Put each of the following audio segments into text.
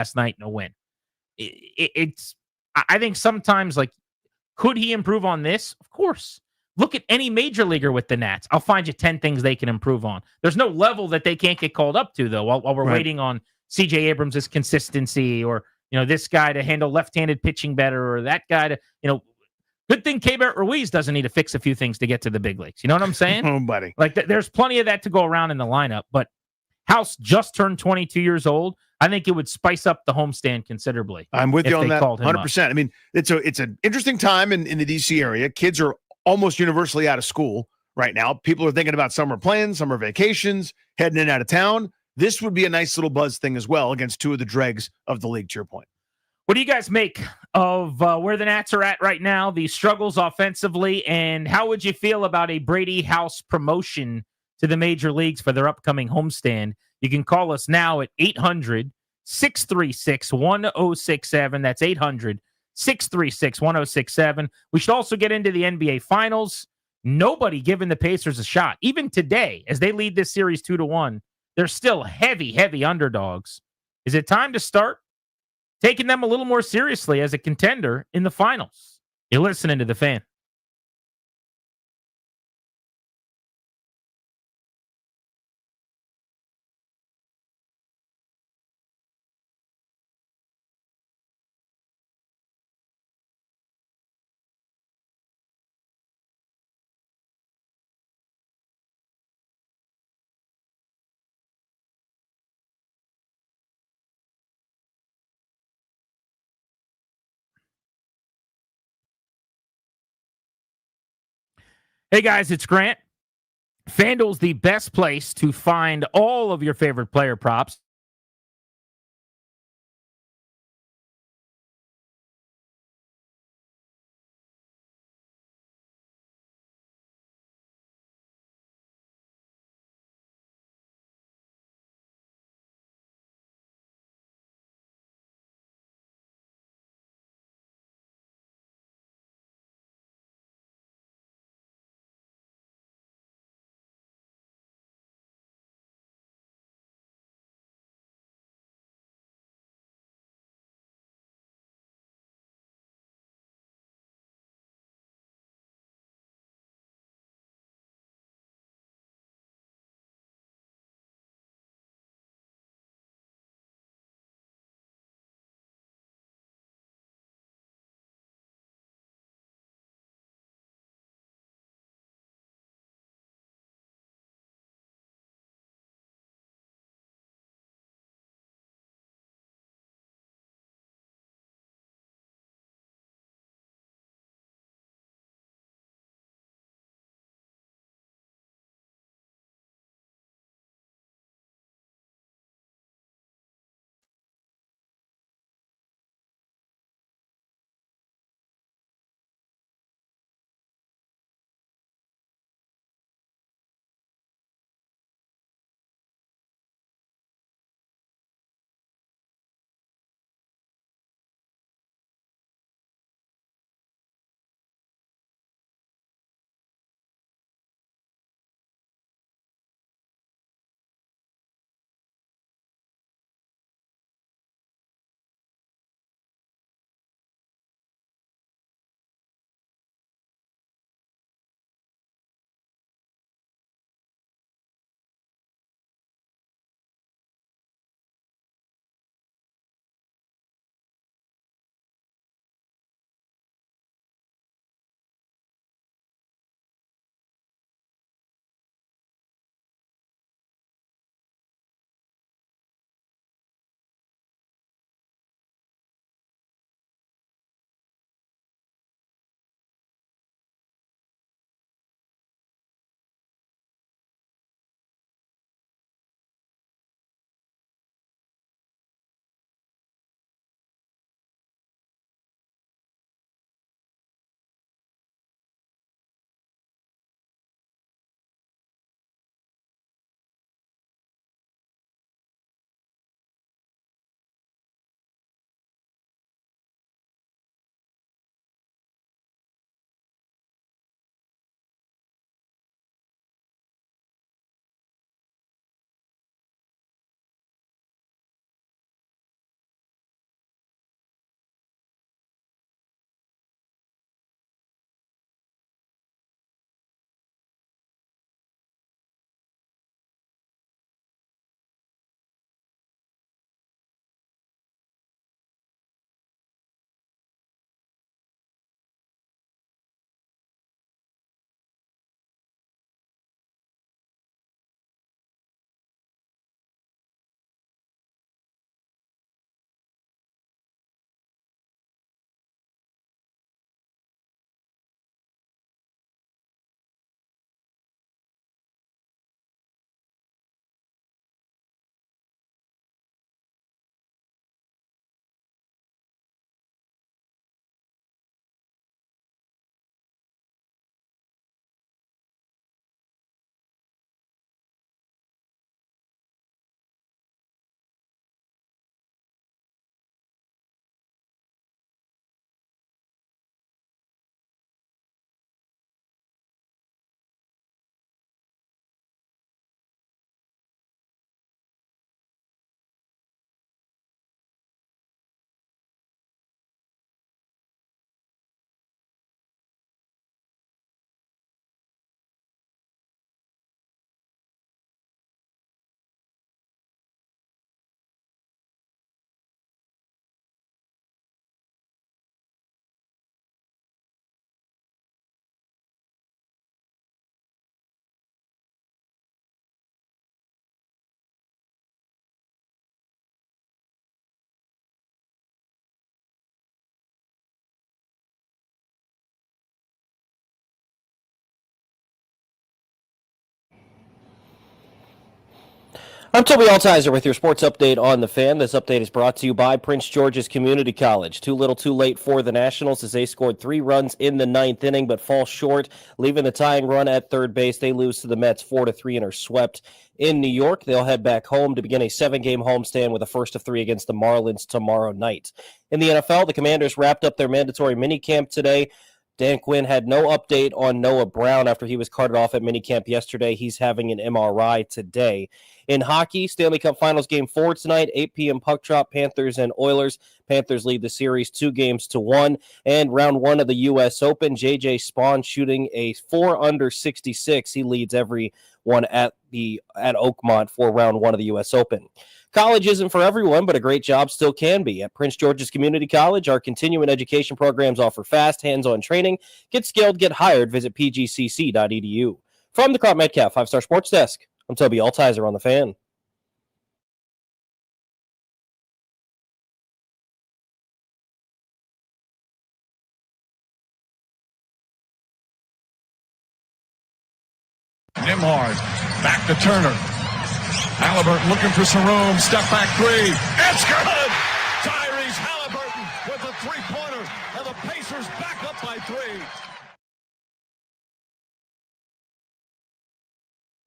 last night in a win. It's I think sometimes like could he improve on this? Of course. Look at any major leaguer with the Nats. I'll find you 10 things they can improve on. There's no level that they can't get called up to, though, while we're Right. waiting on CJ Abrams' consistency or, this guy to handle left-handed pitching better or that guy to, good thing Keibert Ruiz doesn't need to fix a few things to get to the big leagues. You know what I'm saying? Oh, buddy. Like, there's plenty of that to go around in the lineup, but House just turned 22 years old. I think it would spice up the homestand considerably. I'm with you on that 100%. I mean, it's an interesting time in the DC area. Kids are almost universally out of school right now. People are thinking about summer plans, summer vacations, heading in and out of town. This would be a nice little buzz thing as well against two of the dregs of the league, to your point. What do you guys make of where the Nats are at right now, the struggles offensively, and how would you feel about a Brady House promotion to the major leagues for their upcoming homestand? You can call us now at 800-636-1067. That's 800-636-1067. We should also get into the NBA Finals. Nobody giving the Pacers a shot. Even today, as they lead this series 2-1, they're still heavy, heavy underdogs. Is it time to start taking them a little more seriously as a contender in the finals? You're listening to The Fan. Hey guys, it's Grant. FanDuel's the best place to find all of your favorite player props. I'm Toby Altizer with your sports update on The Fan. This update is brought to you by Prince George's Community College. Too little too late for the Nationals as they scored 3 runs in the 9th inning but fall short, leaving the tying run at third base. They lose to the Mets 4-3 and are swept in New York. They'll head back home to begin a 7-game homestand with a first of 3 against the Marlins tomorrow night. In the NFL, the Commanders wrapped up their mandatory minicamp today. Dan Quinn had no update on Noah Brown after he was carted off at minicamp yesterday. He's having an MRI today. In hockey, Stanley Cup Finals Game 4 tonight, 8 p.m. puck drop, Panthers and Oilers. Panthers lead the series 2-1. And round 1 of the U.S. Open, J.J. Spawn shooting a 4 under 66. He leads everyone at Oakmont for round 1 of the U.S. Open. College isn't for everyone, but a great job still can be. At Prince George's Community College, our continuing education programs offer fast, hands-on training. Get skilled, get hired. Visit pgcc.edu. From the Crop Metcalf 5-Star Sports Desk, I'm Toby Altizer on The Fan. Nimhard, back to Turner. Halliburton looking for some room. Step back 3. It's good! Tyrese Halliburton with a 3-pointer. And the Pacers back up by 3.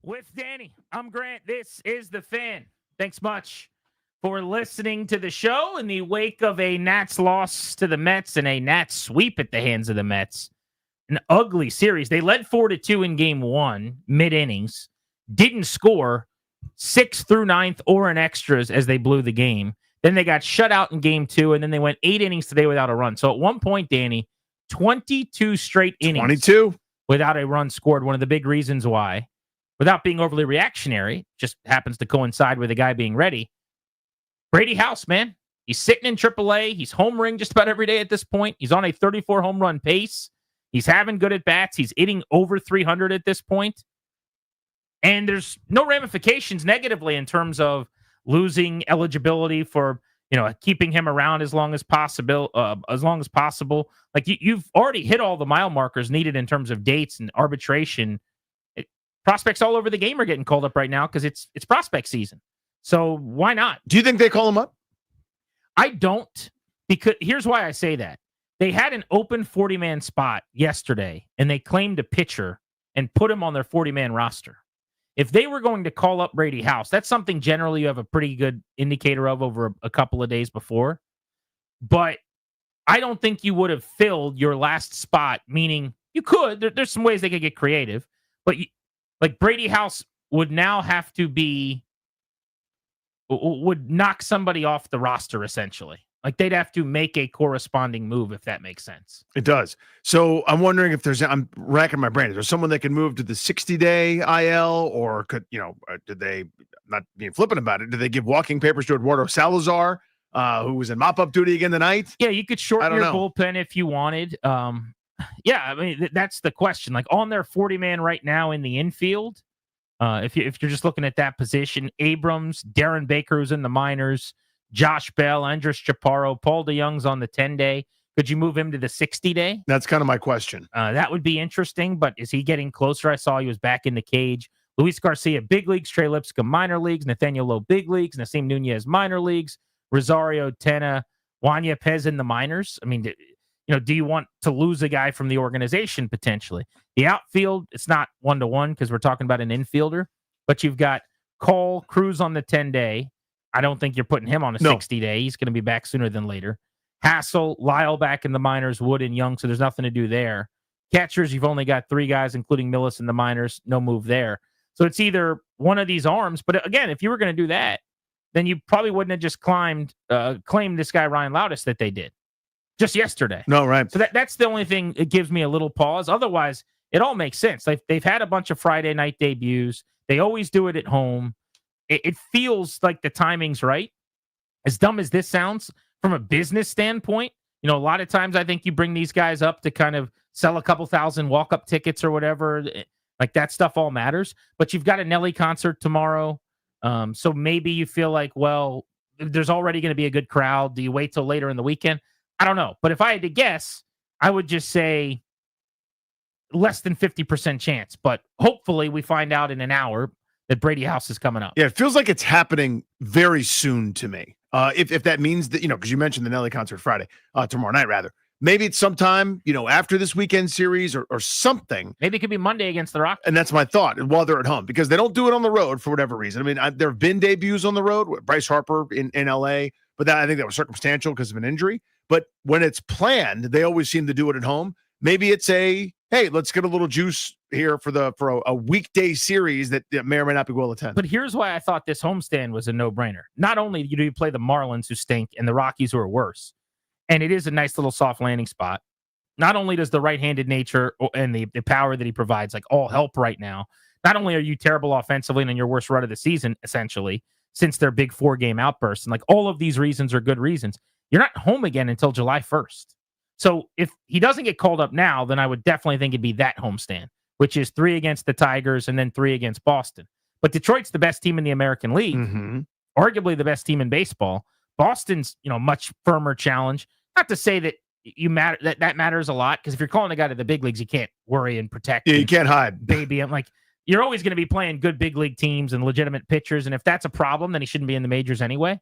With Danny, I'm Grant. This is The Fan. Thanks much for listening to the show in the wake of a Nats loss to the Mets and a Nats sweep at the hands of the Mets. An ugly series. They led 4-2 in game 1, mid-innings. Didn't score 6th through 9th or in extras as they blew the game. Then they got shut out in game 2, and then they went 8 innings today without a run. So at one point, Danny, 22 straight innings 22 without a run scored. One of the big reasons why, without being overly reactionary, just happens to coincide with the guy being ready. Brady House, man. He's sitting in AAA. He's homering just about every day at this point. He's on a 34 home run pace. He's having good at-bats. He's hitting over 300 at this point. And there's no ramifications negatively in terms of losing eligibility for, keeping him around as long as possible. Like you've already hit all the mile markers needed in terms of dates and arbitration. Prospects all over the game are getting called up right now because it's prospect season. So why not? Do you think they call him up? I don't, because here's why I say that. They had an open 40-man spot yesterday, and they claimed a pitcher and put him on their 40-man roster. If they were going to call up Brady House, that's something generally you have a pretty good indicator of over a couple of days before. But I don't think you would have filled your last spot, meaning you could. There's some ways they could get creative. But like Brady House would now have to would knock somebody off the roster, essentially. Like they'd have to make a corresponding move, if that makes sense. It does. So I'm wondering if I'm racking my brain. Is there someone that can move to the 60-day IL, or could, did they, not being flippant about it, did they give walking papers to Eduardo Salazar, who was in mop-up duty again tonight? Yeah, you could shorten your bullpen if you wanted. Yeah, I mean, that's the question. Like on their 40-man right now in the infield, if you're just looking at that position, Abrams, Darren Baker, who's in the minors, Josh Bell, Andres Chaparro, Paul DeYoung's on the 10-day. Could you move him to the 60-day? That's kind of my question. That would be interesting, but is he getting closer? I saw he was back in the cage. Luis Garcia, big leagues. Trey Lipscomb, minor leagues. Nathaniel Lowe, big leagues. Nasim Nunez, minor leagues. Rosario, Tena, Juan Yepez in the minors. I mean, do you want to lose a guy from the organization potentially? The outfield, it's not 1-to-1 because we're talking about an infielder, but you've got Cole, Cruz on the 10-day. I don't think you're putting him on a 60-day. He's going to be back sooner than later. Hassel, Lyle back in the minors, Wood and Young, so there's nothing to do there. Catchers, you've only got 3 guys, including Millis in the minors. No move there. So it's either one of these arms. But again, if you were going to do that, then you probably wouldn't have just claimed this guy, Ryan Loudis, that they did just yesterday. No, right. So that's the only thing that gives me a little pause. Otherwise, it all makes sense. They've had a bunch of Friday night debuts. They always do it at home. It feels like the timing's right. As dumb as this sounds, from a business standpoint, a lot of times I think you bring these guys up to kind of sell a couple thousand walk-up tickets or whatever. Like that stuff all matters. But you've got a Nelly concert tomorrow. So maybe you feel like, well, there's already going to be a good crowd. Do you wait till later in the weekend? I don't know. But if I had to guess, I would just say less than 50% chance. But hopefully we find out in an hour. that Brady House is coming up. Yeah, it feels like it's happening very soon to me. If that means that, because you mentioned the Nelly concert Friday, tomorrow night rather. Maybe it's sometime, after this weekend series or something. Maybe it could be Monday against the Rockies. And that's my thought while they're at home, because they don't do it on the road for whatever reason. I mean, there have been debuts on the road with Bryce Harper in LA, but I think that was circumstantial because of an injury. But when it's planned, they always seem to do it at home. Maybe it's hey, let's get a little juice here for a weekday series that may or may not be well attended. But here's why I thought this homestand was a no-brainer. Not only do you play the Marlins, who stink, and the Rockies, who are worse, and it is a nice little soft landing spot. Not only does the right-handed nature and the power that he provides all help right now, not only are you terrible offensively and in your worst run of the season, essentially, since their big 4-game outburst, and all of these reasons are good reasons, you're not home again until July 1st. So if he doesn't get called up now, then I would definitely think it'd be that homestand, which is 3 against the Tigers and then 3 against Boston. But Detroit's the best team in the American League, arguably the best team in baseball. Boston's, much firmer challenge. Not to say that that matters a lot, because if you're calling a guy to the big leagues, you can't worry and protect. Yeah, you can't hide, baby. I'm you're always going to be playing good big league teams and legitimate pitchers, and if that's a problem, then he shouldn't be in the majors anyway.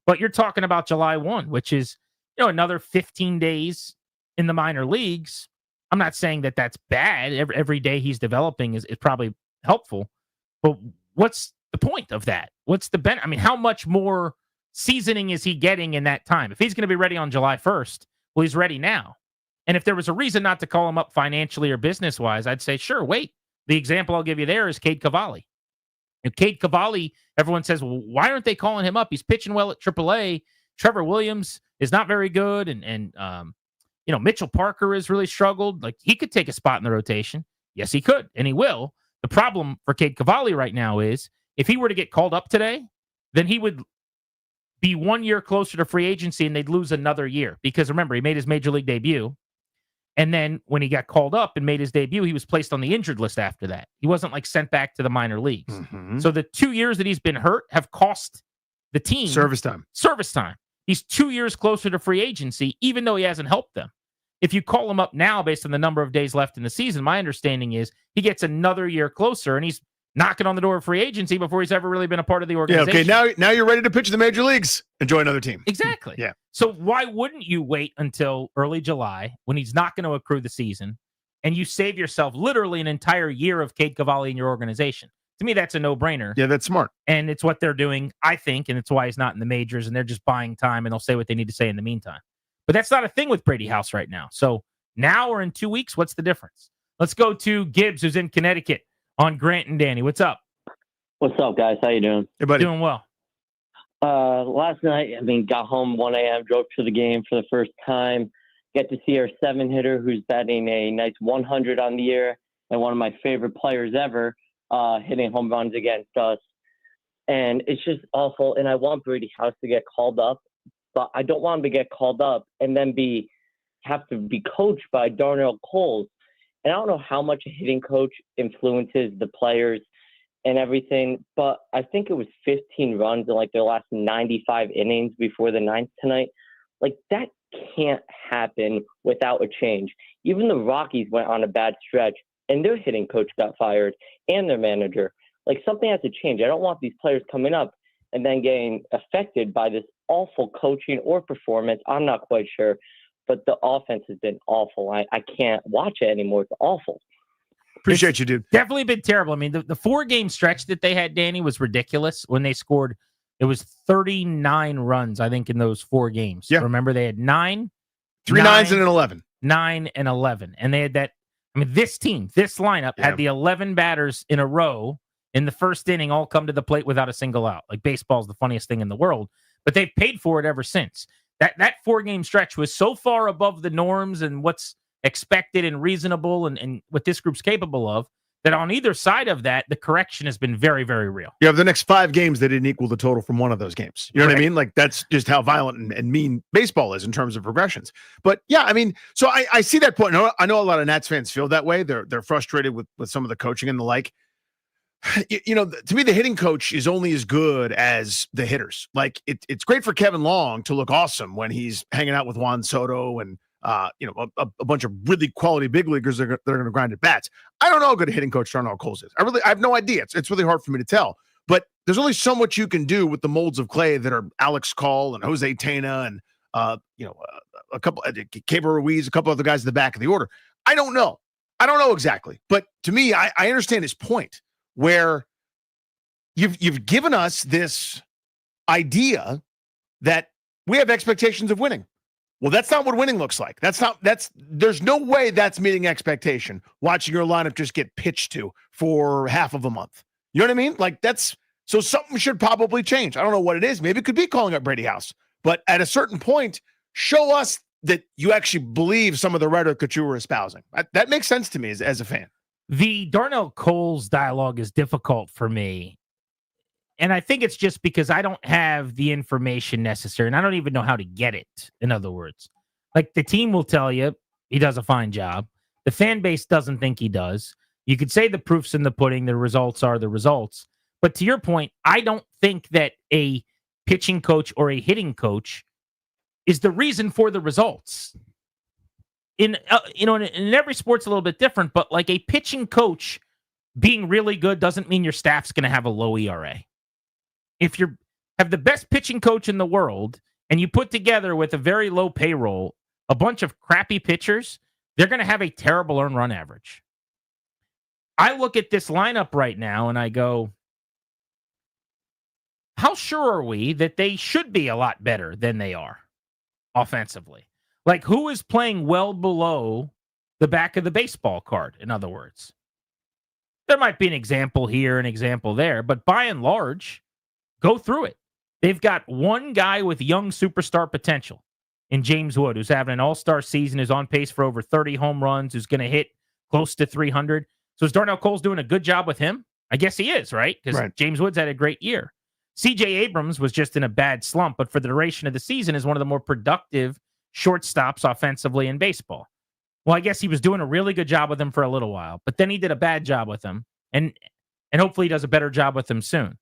But you're talking about July 1, which is another 15 days in the minor leagues. I'm not saying that that's bad. Every day he's developing is probably helpful, but what's the point of that? What's the benefit? I mean, how much more seasoning is he getting in that time? If he's going to be ready on July 1st, well, he's ready now. And if there was a reason not to call him up financially or business-wise, I'd say, sure, wait. The example I'll give you there is Cade Cavalli. And Cade Cavalli, everyone says, well, why aren't they calling him up? He's pitching well at AAA. Trevor Williams is not very good. And Mitchell Parker has really struggled. He could take a spot in the rotation. Yes, he could, and he will. The problem for Cade Cavalli right now is if he were to get called up today, then he would be 1 year closer to free agency, and they'd lose another year. Because remember, he made his major league debut, and then when he got called up and made his debut, he was placed on the injured list after that. He wasn't sent back to the minor leagues. So the 2 years that he's been hurt have cost the team service time. He's 2 years closer to free agency, even though he hasn't helped them. If you call him up now based on the number of days left in the season, my understanding is he gets another year closer, and he's knocking on the door of free agency before he's ever really been a part of the organization. Yeah, okay, now you're ready to pitch the major leagues and join another team. Exactly. Yeah. So why wouldn't you wait until early July when he's not going to accrue the season, and you save yourself literally an entire year of Cade Cavalli in your organization? To me, that's a no-brainer. Yeah, that's smart. And it's what they're doing, I think, and it's why he's not in the majors, and they're just buying time, and they'll say what they need to say in the meantime. But that's not a thing with Brady House right now. So now or in 2 weeks, what's the difference? Let's go to Gibbs, who's in Connecticut, on Grant and Danny. What's up? What's up, guys? How you doing? Hey, buddy. Doing well. Last night, got home 1 a.m., drove to the game for the first time, get to see our 7-hitter who's batting a nice 100 on the year, and one of my favorite players ever, hitting home runs against us. And it's just awful, and I want Brady House to get called up, but I don't want him to get called up and then have to be coached by Darnell Coles. And I don't know how much a hitting coach influences the players and everything, but I think it was 15 runs in their last 95 innings before the ninth tonight. That can't happen without a change. Even the Rockies went on a bad stretch, and their hitting coach got fired and their manager. Something has to change. I don't want these players coming up and then getting affected by this awful coaching or performance. I'm not quite sure, but the offense has been awful. I can't watch it anymore. It's awful. Appreciate you, dude. Definitely been terrible. I mean, the 4-game stretch that they had, Danny, was ridiculous. When they scored, it was 39 runs, I think, in those 4 games. Yeah. Remember, they had 9, 3 nines and an 11. 9 and 11. And they had that. I mean, this lineup had the 11 batters in a row in the first inning all come to the plate without a single out. Baseball's the funniest thing in the world, but they've paid for it ever since. That 4-game stretch was so far above the norms and what's expected and reasonable and what this group's capable of, that on either side of that, the correction has been very, very real. Yeah, the next 5 games, they didn't equal the total from one of those games. You know what I mean? That's just how violent and mean baseball is in terms of progressions. But yeah, I mean, so I see that point. I know a lot of Nats fans feel that way. They're frustrated with some of the coaching and the like. To me, the hitting coach is only as good as the hitters. It's great for Kevin Long to look awesome when he's hanging out with Juan Soto and a bunch of really quality big leaguers that are going to grind at bats. I don't know how good a hitting coach Darnell Coles is. I have no idea. It's really hard for me to tell. But there's only so much you can do with the molds of clay that are Alex Call and Jose Tena and a couple Keibert Ruiz, a couple other guys at the back of the order. I don't know exactly. But to me, I understand his point where you've given us this idea that we have expectations of winning. Well, that's not what winning looks like. There's no way that's meeting expectation, watching your lineup just get pitched to for half of a month. You know what I mean? Like so something should probably change. I don't know what it is. Maybe it could be calling up Brady House. But at a certain point, show us that you actually believe some of the rhetoric that you were espousing. That makes sense to me as a fan. The Darnell Coles dialogue is difficult for me. And I think it's just because I don't have the information necessary, and I don't even know how to get it, in other words. Like, the team will tell you he does a fine job. The fan base doesn't think he does. You could say the proof's in the pudding, the results are the results. But to your point, I don't think that a pitching coach or a hitting coach is the reason for the results. In every sport's a little bit different, but like a pitching coach being really good doesn't mean your staff's going to have a low ERA. If you have the best pitching coach in the world and you put together with a very low payroll a bunch of crappy pitchers, they're going to have a terrible earned run average. I look at this lineup right now and I go, how sure are we that they should be a lot better than they are offensively? Like, who is playing well below the back of the baseball card, in other words? There might be an example here, an example there, but by and large, go through it. They've got one guy with young superstar potential in James Wood, who's having an all-star season, who's on pace for over 30 home runs, who's going to hit close to 300. So is Darnell Coles doing a good job with him? I guess he is, right? Because James Woods had a great year. C.J. Abrams was just in a bad slump, but for the duration of the season is one of the more productive shortstops offensively in baseball. Well, I guess he was doing a really good job with him for a little while, but then he did a bad job with him, and hopefully he does a better job with him soon.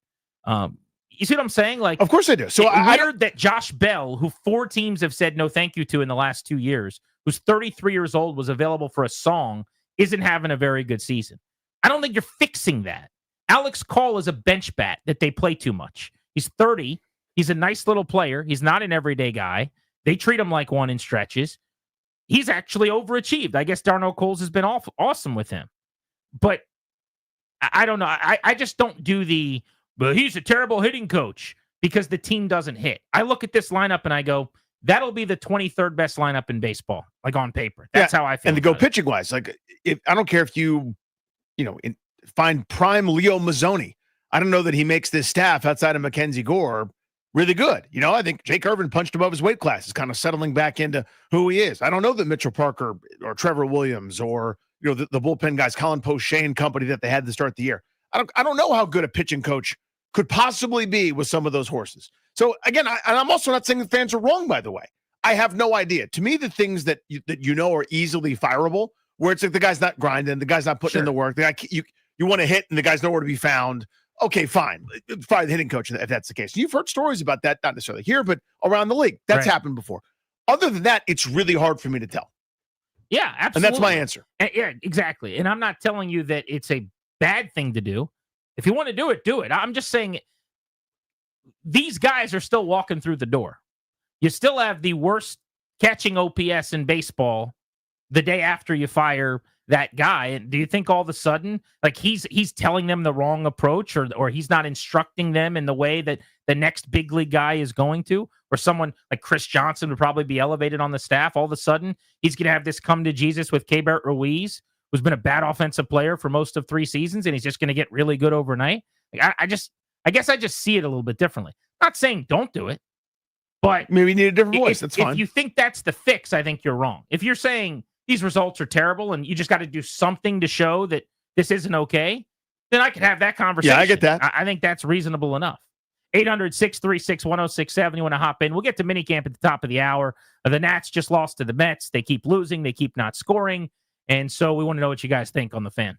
You see what I'm saying? Like, of course I do. So I heard that Josh Bell, who 4 teams have said no thank you to in the last 2 years, who's 33 years old, was available for a song, isn't having a very good season. I don't think you're fixing that. Alex Call is a bench bat that they play too much. He's 30. He's a nice little player. He's not an everyday guy. They treat him like one in stretches. He's actually overachieved. I guess Darnell Coles has been awesome with him. But I don't know. I just don't do but he's a terrible hitting coach because the team doesn't hit. I look at this lineup and I go, that'll be the 23rd best lineup in baseball, like on paper. That's how I feel. And to go pitching wise, like I don't care if you find prime Leo Mazzoni. I don't know that he makes this staff outside of Mackenzie Gore really good. I think Jake Irvin punched above his weight class, is kind of settling back into who he is. I don't know that Mitchell Parker or Trevor Williams or the bullpen guys, Colin Poche and company that they had to start the year. I don't know how good a pitching coach could possibly be with some of those horses. So again, I'm also not saying the fans are wrong, by the way. I have no idea. To me, the things that are easily fireable, where it's like the guy's not grinding, the guy's not putting in the work, the guy you want to hit and the guy's nowhere to be found. Okay, fine. Fire the hitting coach if that's the case. You've heard stories about that, not necessarily here, but around the league. That's happened before. Other than that, it's really hard for me to tell. Yeah, absolutely. And that's my answer. Yeah, exactly. And I'm not telling you that it's a bad thing to do. If you want to do it, do it. I'm just saying these guys are still walking through the door. You still have the worst catching OPS in baseball the day after you fire that guy. And do you think all of a sudden, like he's telling them the wrong approach or he's not instructing them in the way that the next big league guy is going to, or someone like Chris Johnson would probably be elevated on the staff? All of a sudden, he's going to have this come to Jesus with Keibert Ruiz, who's been a bad offensive player for most of 3 seasons, and he's just going to get really good overnight. Like, I guess I just see it a little bit differently. Not saying don't do it, but maybe you need a different voice. That's fine. If you think that's the fix, I think you're wrong. If you're saying these results are terrible and you just got to do something to show that this isn't okay, then I could have that conversation. Yeah, I get that. I think that's reasonable enough. 800-636-1067. You want to hop in? We'll get to minicamp at the top of the hour. The Nats just lost to the Mets. They keep losing. They keep not scoring. And so we want to know what you guys think on the Fan.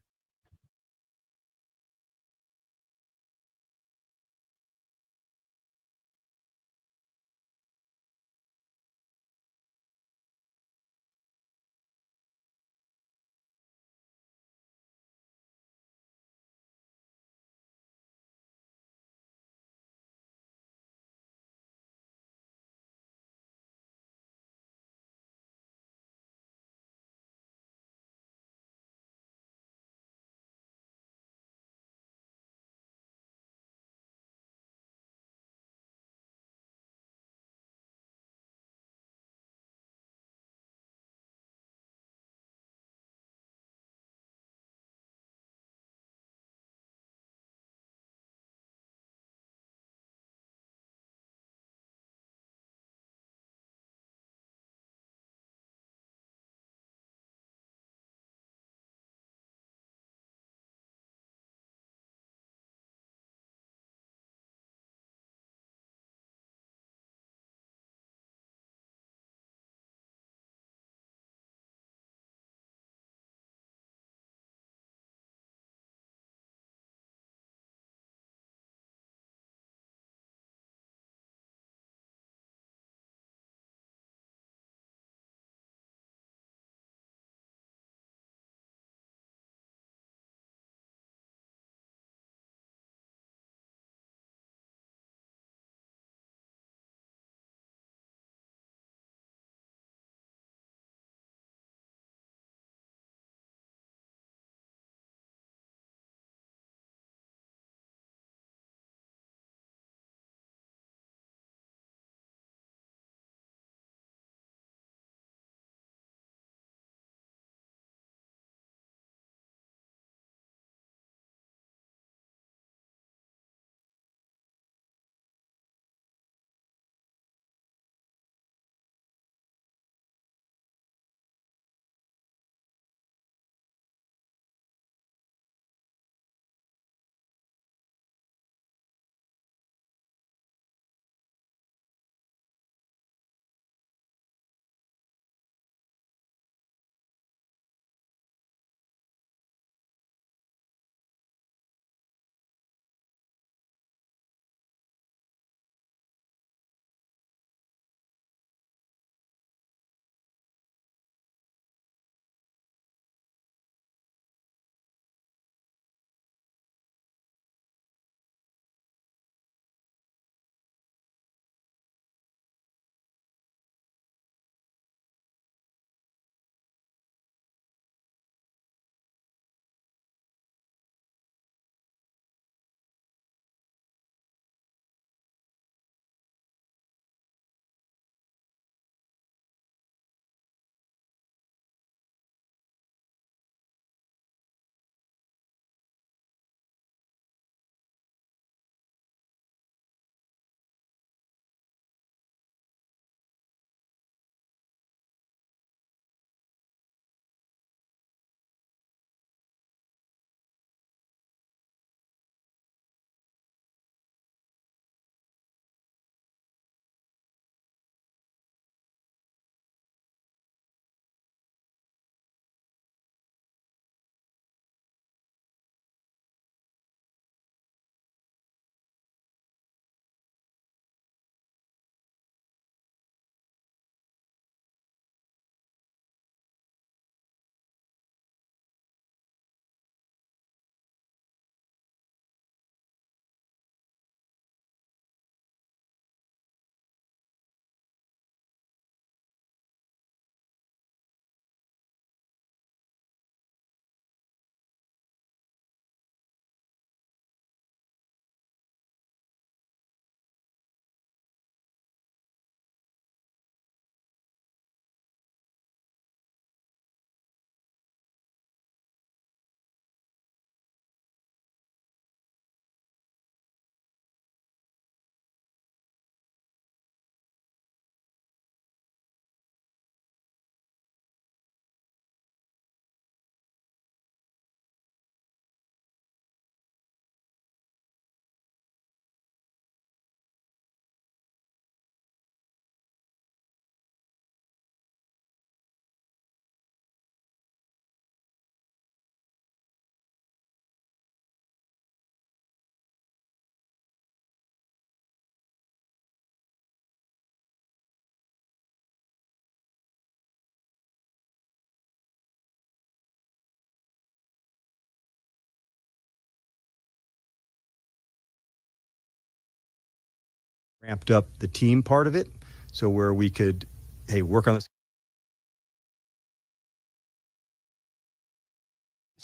ramped up the team part of it, so where we could, hey, work on this.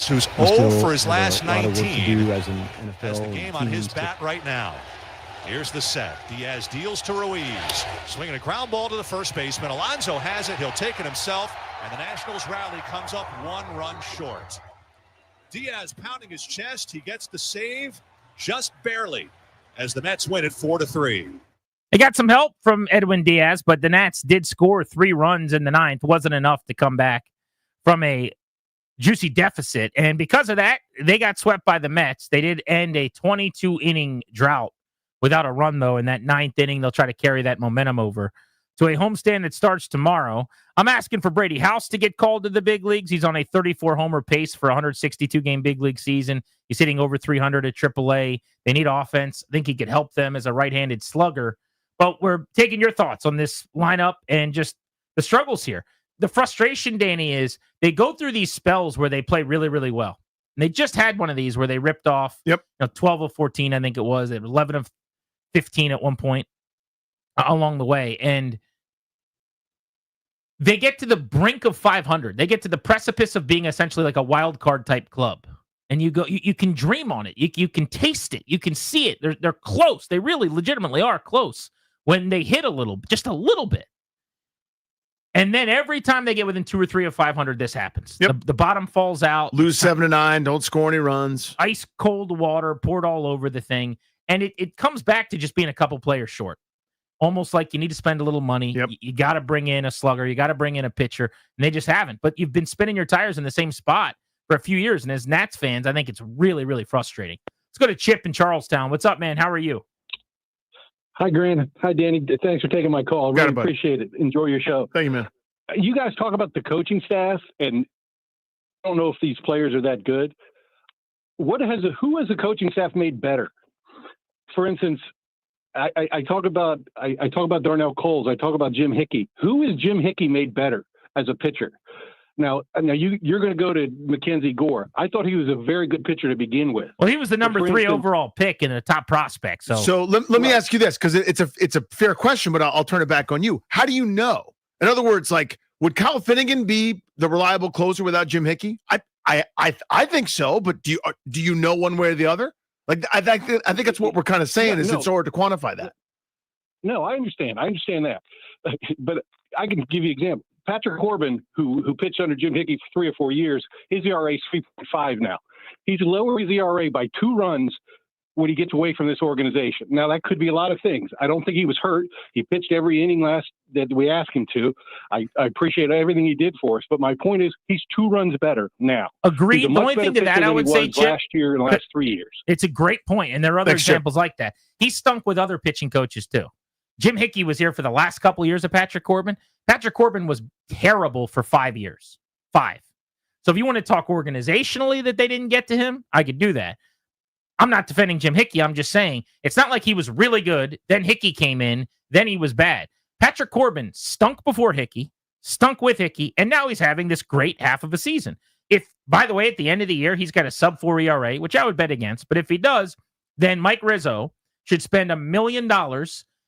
Who's We 0 still for his have last a lot of work to 19. do as an NFL Has the game on his team. bat right now. Here's the set. Diaz deals to Ruiz. Swinging a ground ball to the first baseman. Alonso has it. He'll take it himself. And the Nationals rally comes up 1 run short. Diaz pounding his chest. He gets the save just barely as the Mets win it 4-3. They got some help from Edwin Diaz, but the Nats did score 3 runs in the 9th. Wasn't enough to come back from a juicy deficit. And because of that, they got swept by the Mets. They did end a 22-inning drought without a run, though. In that 9th inning, they'll try to carry that momentum over to a homestand that starts tomorrow. I'm asking for Brady House to get called to the big leagues. He's on a 34-homer pace for a 162-game big league season. He's hitting over 300 at AAA. They need offense. I think he could help them as a right-handed slugger. But we're taking your thoughts on this lineup and just the struggles here. The frustration, Danny, is they go through these spells where they play really, really well. And they just had one of these where they ripped off 12 of 14, I think it was, 11 of 15 at one point along the way. And they get to the brink of 500. They get to the precipice of being essentially like a wild card type club. And you can dream on it. You can taste it. You can see it. They're close. They really legitimately are close when they hit just a little bit. And then every time they get within 2 or 3 of 500, this happens. The bottom falls out. Lose 7-9. Don't score any runs. Ice cold water poured all over the thing. And it comes back to just being a couple players short. Almost like you need to spend a little money. You got to bring in a slugger. You got to bring in a pitcher. And they just haven't. But you've been spinning your tires in the same spot for a few years. And as Nats fans, I think it's really, really frustrating. Let's go to Chip in Charlestown. What's up, man? How are you? Hi, Grant. Hi, Danny. Thanks for taking my call. I really appreciate it. Enjoy your show. Thank you, man. You guys talk about the coaching staff, and I don't know if these players are that good. Who has the coaching staff made better? For instance, I talk about Darnell Coles. I talk about Jim Hickey. Who is Jim Hickey made better as a pitcher? Now you're going to go to Mackenzie Gore. I thought he was a very good pitcher to begin with. Well, he was the number 3 overall pick and a top prospect. So let me ask you this, because it's a fair question, but I'll turn it back on you. How do you know? In other words, like, would Kyle Finnegan be the reliable closer without Jim Hickey? I think so, but do you know one way or the other? Like, I think that's what we're kind of saying is it's hard to quantify that. No, I understand. I understand that, but I can give you an example. Patrick Corbin, who pitched under Jim Hickey for 3 or 4 years, his ERA is 3.5 now. He's lowered his ERA by 2 runs when he gets away from this organization. Now, that could be a lot of things. I don't think he was hurt. He pitched every inning that we asked him to. I appreciate everything he did for us, but my point is he's 2 runs better now. Agreed. The only thing to that I would say, Chip, last year and the last 3 years. It's a great point, and there are other examples like that. He stunk with other pitching coaches too. Jim Hickey was here for the last couple of years of Patrick Corbin. Patrick Corbin was terrible for 5 years. 5. So if you want to talk organizationally that they didn't get to him, I could do that. I'm not defending Jim Hickey. I'm just saying it's not like he was really good. Then Hickey came in. Then he was bad. Patrick Corbin stunk before Hickey, stunk with Hickey, and now he's having this great half of a season. If, by the way, at the end of the year, he's got a sub-4 ERA, which I would bet against, but if he does, then Mike Rizzo should spend $1 million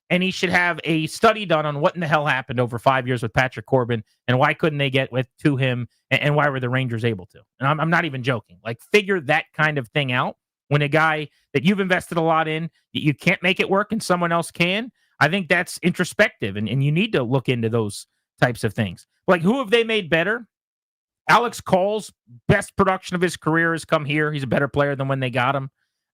and he should have a study done on what in the hell happened over 5 years with Patrick Corbin and why couldn't they get to him and why were the Rangers able to? And I'm not even joking. Like, figure that kind of thing out when a guy that you've invested a lot in, you can't make it work and someone else can. I think that's introspective and you need to look into those types of things. Like, who have they made better? Alex Cole's best production of his career has come here. He's a better player than when they got him.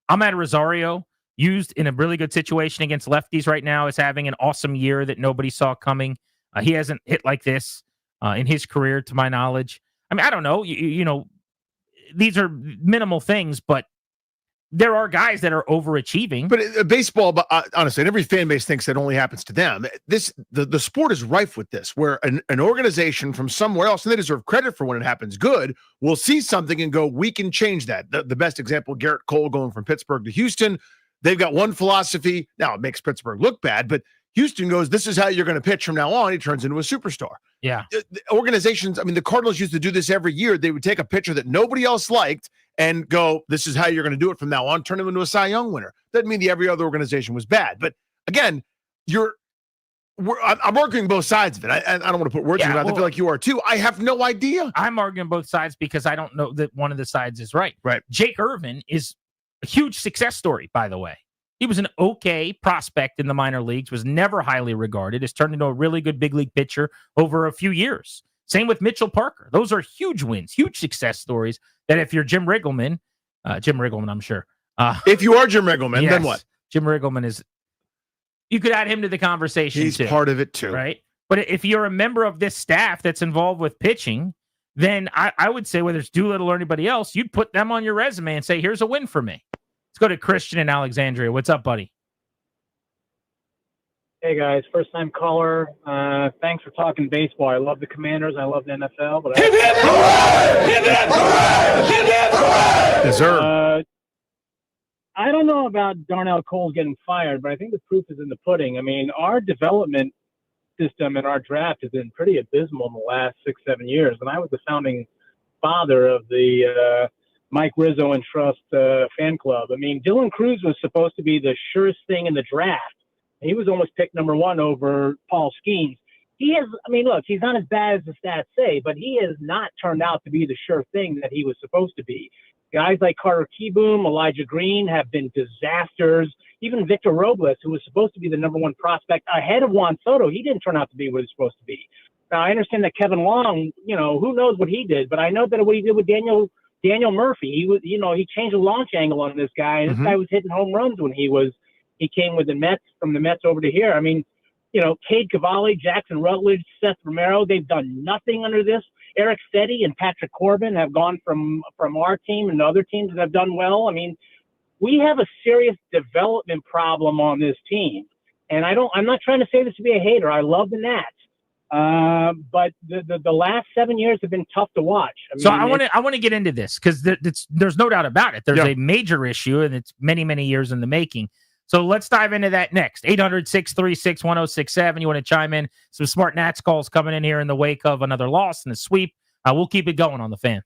Ahmed Rosario, used in a really good situation against lefties right now, is having an awesome year that nobody saw coming. He hasn't hit like this in his career, to my knowledge. I mean, I don't know. You know, these are minimal things, but there are guys that are overachieving. But baseball, honestly, and every fan base thinks that only happens to them. The sport is rife with this, where an organization from somewhere else, and they deserve credit for when it happens good, will see something and go, we can change that. The best example, Garrett Cole going from Pittsburgh to Houston. They've got one philosophy. Now, it makes Pittsburgh look bad, but Houston goes, this is how you're going to pitch from now on. He turns into a superstar. Yeah. The organizations, I mean, the Cardinals used to do this every year. They would take a pitcher that nobody else liked and go, this is how you're going to do it from now on, turn him into a Cy Young winner. Doesn't mean every other organization was bad. But again, I'm arguing both sides of it. I don't want to put words in your mouth. I feel like you are too. I have no idea. I'm arguing both sides because I don't know that one of the sides is right. Right. Jake Irvin is a huge success story, by the way. He was an okay prospect in the minor leagues, was never highly regarded, has turned into a really good big league pitcher over a few years. Same with Mitchell Parker. Those are huge wins, huge success stories that if you're Jim Riggleman, I'm sure. If you are Jim Riggleman, yes, then what? Jim Riggleman is, you could add him to the conversation He's too. part of it too. Right? But if you're a member of this staff that's involved with pitching, then I would say whether it's Doolittle or anybody else, you'd put them on your resume and say, here's a win for me. Let's go to Christian in Alexandria. What's up, buddy? Hey, guys. First-time caller. Thanks for talking baseball. I love the Commanders. I love the NFL. But Deserve. I don't know about Darnell Cole getting fired, but I think the proof is in the pudding. I mean, our development system and our draft has been pretty abysmal in the last 6-7 years. And I was the founding father of the Mike Rizzo and Trust fan club. I mean, Dylan Cruz was supposed to be the surest thing in the draft. He was almost picked number 1 over Paul Skeens. He has, I mean, look, he's not as bad as the stats say, but he has not turned out to be the sure thing that he was supposed to be. Guys like Carter Kieboom, Elijah Green have been disasters. Even Victor Robles, who was supposed to be the number 1 prospect ahead of Juan Soto, he didn't turn out to be what he's supposed to be. Now, I understand that Kevin Long, who knows what he did, but I know that what he did with Daniel Murphy, he changed the launch angle on this guy. And This guy was hitting home runs when he came with the Mets, from the Mets over to here. I mean, Cade Cavalli, Jackson Rutledge, Seth Romero, they've done nothing under this. Eric Setti and Patrick Corbin have gone from our team and other teams that have done well. I mean, we have a serious development problem on this team. And I'm not trying to say this to be a hater. I love the Nats. But the last 7 years have been tough to watch. I want to get into this because there's no doubt about it. There's a major issue, and it's many, many years in the making. So let's dive into that next. 800-636-1067. You want to chime in? Some smart Nats calls coming in here in the wake of another loss and a sweep. We'll keep it going on the Fan.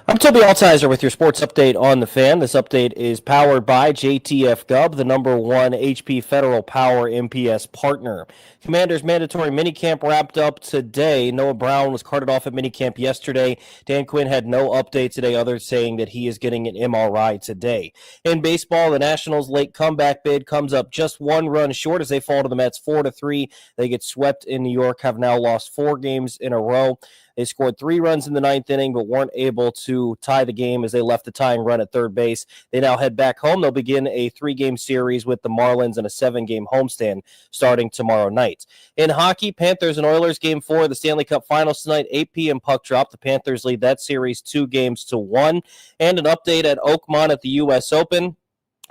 I'm Toby Altizer with your sports update on the Fan. This update is powered by JTF Gov, the #1 HP Federal Power MPS partner. Commanders mandatory minicamp wrapped up today. Noah Brown was carted off at minicamp yesterday. Dan Quinn had no update today, others saying that he is getting an MRI today. In baseball, the Nationals' late comeback bid comes up just one run short as they fall to the Mets 4-3. They get swept in New York, have now lost 4 games in a row. They scored 3 runs in the 9th inning, but weren't able to tie the game as they left the tying run at third base. They now head back home. They'll begin a 3-game series with the Marlins and a 7-game homestand starting tomorrow night. In hockey, Panthers and Oilers Game 4 of the Stanley Cup Finals tonight, 8 p.m. puck drop. The Panthers lead that series 2-1. And an update at Oakmont at the U.S. Open.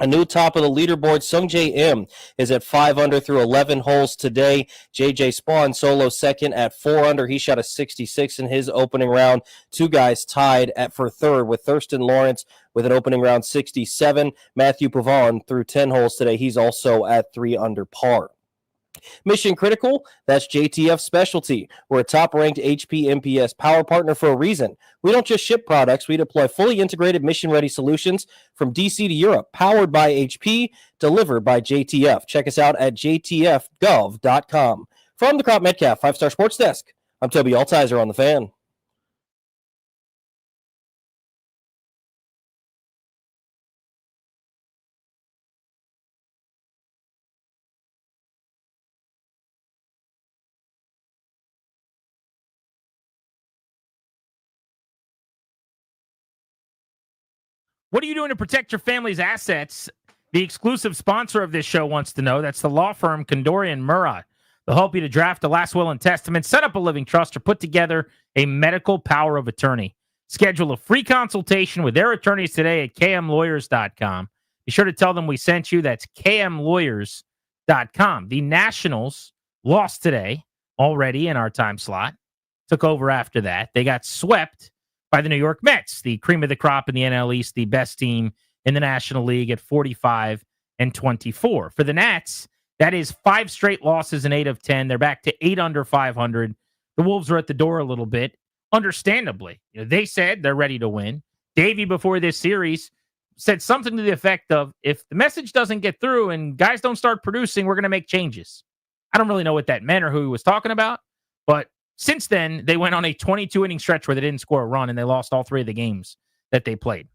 A new top of the leaderboard, Sungjae Im is at 5 under through 11 holes today. JJ Spawn solo second at 4 under. He shot a 66 in his opening round. 2 guys tied for third with Thurston Lawrence with an opening round 67. Matthew Pavon through 10 holes today. He's also at 3 under par. Mission Critical, that's JTF Specialty. We're a top-ranked HP MPS power partner for a reason. We don't just ship products. We deploy fully integrated mission-ready solutions from DC to Europe, powered by HP, delivered by JTF. Check us out at jtfgov.com. From the Crop Metcalf 5-Star Sports Desk, I'm Toby Altizer on the Fan. What are you doing to protect your family's assets? The exclusive sponsor of this show wants to know. That's the law firm Kondorian Murat. They'll help you to draft a last will and testament, set up a living trust, or put together a medical power of attorney. Schedule a free consultation with their attorneys today at kmlawyers.com. Be sure to tell them we sent you. That's kmlawyers.com. The Nationals lost today already in our time slot. Took over after that. They got swept by the New York Mets, the cream of the crop in the NL East, the best team in the National League at 45-24. For the Nats, that is 5 straight losses in 8 of 10. They're back to 8 under 500. The Wolves are at the door a little bit, understandably. They said they're ready to win. Davey, before this series, said something to the effect of, if the message doesn't get through and guys don't start producing, we're going to make changes. I don't really know what that meant or who he was talking about, but since then, they went on a 22-inning stretch where they didn't score a run, and they lost all 3 of the games that they played.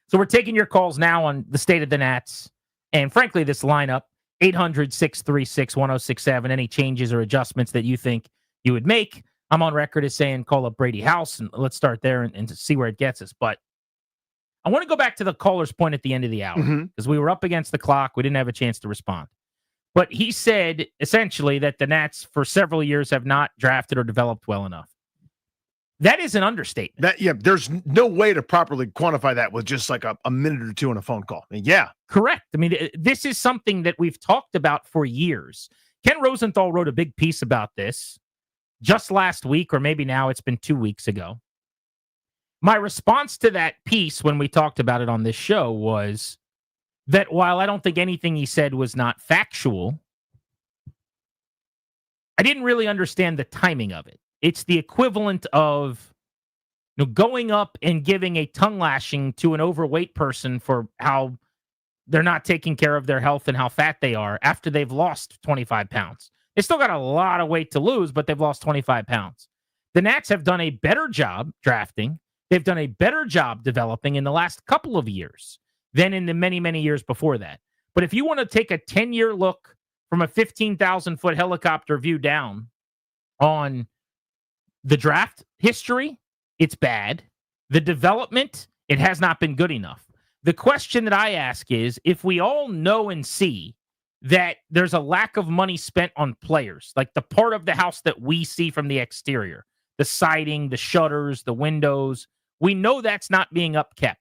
So we're taking your calls now on the state of the Nats and, frankly, this lineup, 800-636-1067. Any changes or adjustments that you think you would make. I'm on record as saying call up Brady House, and let's start there and see where it gets us. But I want to go back to the caller's point at the end of the hour because we were up against the clock. We didn't have a chance to respond. But he said, essentially, that the Nats for several years have not drafted or developed well enough. That is an understatement. There's no way to properly quantify that with just like a minute or two on a phone call. Correct. I mean, this is something that we've talked about for years. Ken Rosenthal wrote a big piece about this just last week, or maybe now it's been 2 weeks ago. My response to that piece when we talked about it on this show was that while I don't think anything he said was not factual, I didn't really understand the timing of it. It's the equivalent of going up and giving a tongue lashing to an overweight person for how they're not taking care of their health and how fat they are after they've lost 25 pounds. They still got a lot of weight to lose, but they've lost 25 pounds. The Nats have done a better job drafting. They've done a better job developing in the last couple of years than in the many, many years before that. But if you want to take a 10-year look from a 15,000-foot helicopter view down on the draft history, it's bad. The development, it has not been good enough. The question that I ask is, if we all know and see that there's a lack of money spent on players, like the part of the house that we see from the exterior, the siding, the shutters, the windows, we know that's not being upkept.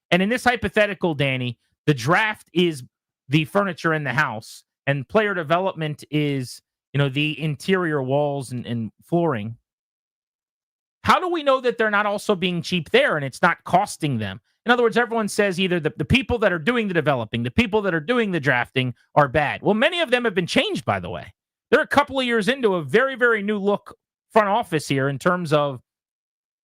And in this hypothetical, Danny, the draft is the furniture in the house, and player development is, the interior walls and flooring. How do we know that they're not also being cheap there and it's not costing them? In other words, everyone says either the people that are doing the developing, the people that are doing the drafting are bad. Well, many of them have been changed, by the way. They're a couple of years into a very, very new look front office here in terms of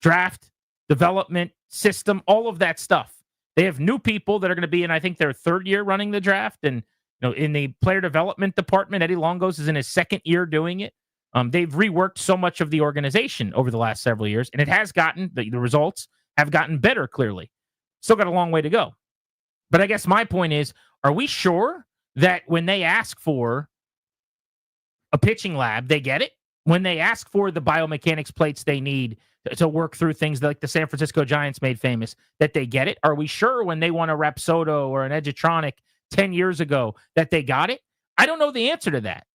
draft, development system, all of that stuff. They have new people that are going to be in, I think, their third year running the draft. And in the player development department, Eddie Longos is in his second year doing it. They've reworked so much of the organization over the last several years, and it has gotten, the results have gotten better, clearly. Still got a long way to go. But I guess my point is, are we sure that when they ask for a pitching lab, they get it? When they ask for the biomechanics plates they need to work through things like the San Francisco Giants made famous, that they get it? Are we sure when they want a Rapsodo or an Edgertronic 10 years ago that they got it? I don't know the answer to that.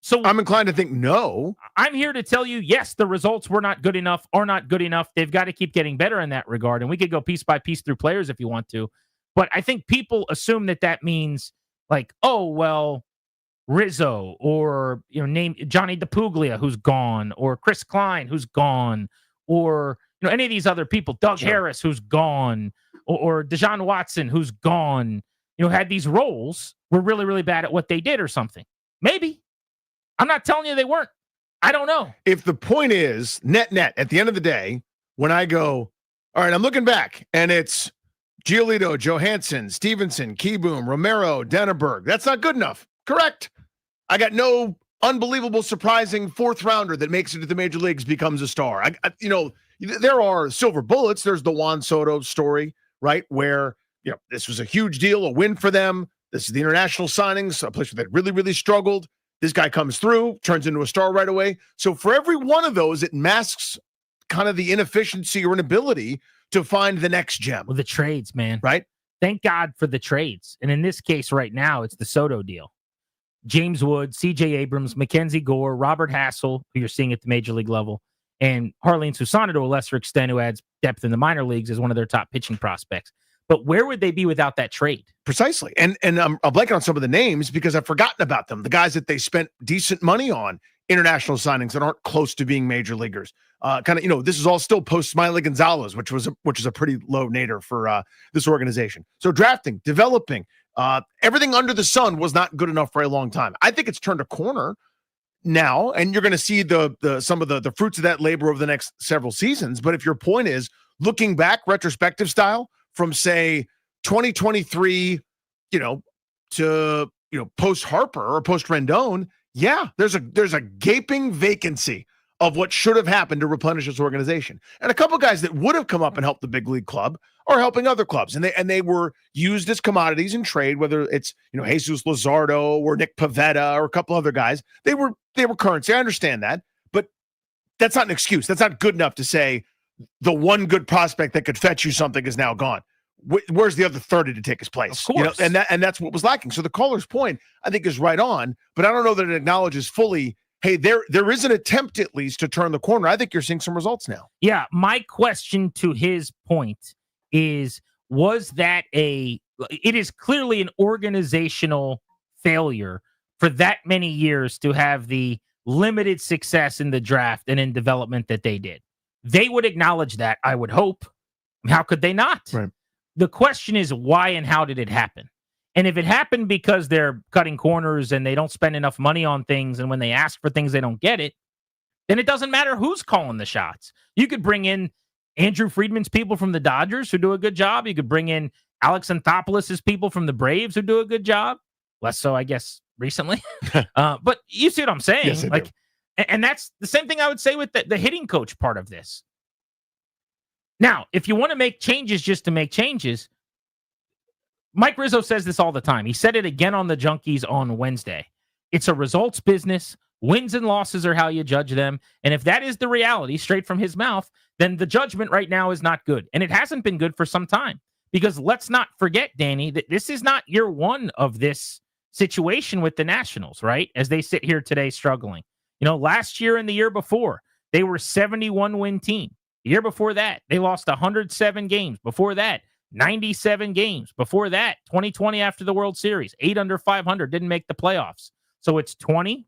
So I'm inclined to think no. I'm here to tell you, yes, the results were not good enough, are not good enough. They've got to keep getting better in that regard. And we could go piece by piece through players if you want to. But I think people assume that means like, oh, well, Rizzo or, name Johnny DePuglia, who's gone, or Chris Klein, who's gone, or, any of these other people, Doug Harris, who's gone, or Deshaun Watson, who's gone, had these roles, were really, really bad at what they did or something. Maybe. I'm not telling you they weren't. I don't know. If the point is net, at the end of the day, when I go, all right, I'm looking back, and it's Giolito, Johansson, Stevenson, Keyboom, Romero, Denneberg. That's not good enough. Correct. I got no unbelievable, surprising fourth rounder that makes it to the major leagues, becomes a star. There are silver bullets. There's the Juan Soto story, right? Where, this was a huge deal, a win for them. This is the international signings, a place that really, really struggled. This guy comes through, turns into a star right away. So for every one of those, it masks kind of the inefficiency or inability to find the next gem. Well, the trades, man. Right? Thank God for the trades. And in this case right now, it's the Soto deal. James Wood, C.J. Abrams, Mackenzie Gore, Robert Hassel, who you're seeing at the major league level, and Harleen Susana to a lesser extent, who adds depth in the minor leagues as one of their top pitching prospects. But where would they be without that trade? Precisely. And I'm blanking on some of the names because I've forgotten about them. The guys that they spent decent money on, international signings that aren't close to being major leaguers. This is all still post Smiley Gonzalez, which is a pretty low nadir for this organization. So drafting, developing, everything under the sun was not good enough for a long time. I think it's turned a corner now, and you're going to see some of the fruits of that labor over the next several seasons. But if your point is looking back, retrospective style, from say 2023, to post Harper or post Rendon, yeah, there's a gaping vacancy of what should have happened to replenish this organization. And a couple guys that would have come up and helped the big league club are helping other clubs, and they were used as commodities in trade. Whether it's Jesus Luzardo or Nick Pivetta or a couple other guys, they were currency. I understand that, but that's not an excuse. That's not good enough to say the one good prospect that could fetch you something is now gone. Where's the other 30 to take his place? Of course. And that's what was lacking. So the caller's point, I think, is right on, but I don't know that it acknowledges fully, hey, there is an attempt at least to turn the corner. I think you're seeing some results now. Yeah, my question to his point is, it is clearly an organizational failure for that many years to have the limited success in the draft and in development that they did. They would acknowledge that, I would hope. How could they not? Right. The question is, why and how did it happen? And if it happened because they're cutting corners and they don't spend enough money on things, and when they ask for things, they don't get it, then it doesn't matter who's calling the shots. You could bring in Andrew Friedman's people from the Dodgers who do a good job. You could bring in Alex Anthopoulos' people from the Braves who do a good job. Less so, I guess, recently. But you see what I'm saying? Yes, I do. And that's the same thing I would say with the hitting coach part of this. Now, if you want to make changes just to make changes, Mike Rizzo says this all the time. He said it again on the Junkies on Wednesday. It's a results business. Wins and losses are how you judge them. And if that is the reality, straight from his mouth, then the judgment right now is not good. And it hasn't been good for some time. Because let's not forget, Danny, that this is not year one of this situation with the Nationals, right? As they sit here today struggling. Last year and the year before, they were a 71-win team. The year before that, they lost 107 games. Before that, 97 games. Before that, 2020 after the World Series, 8 under 500, didn't make the playoffs. So it's 20,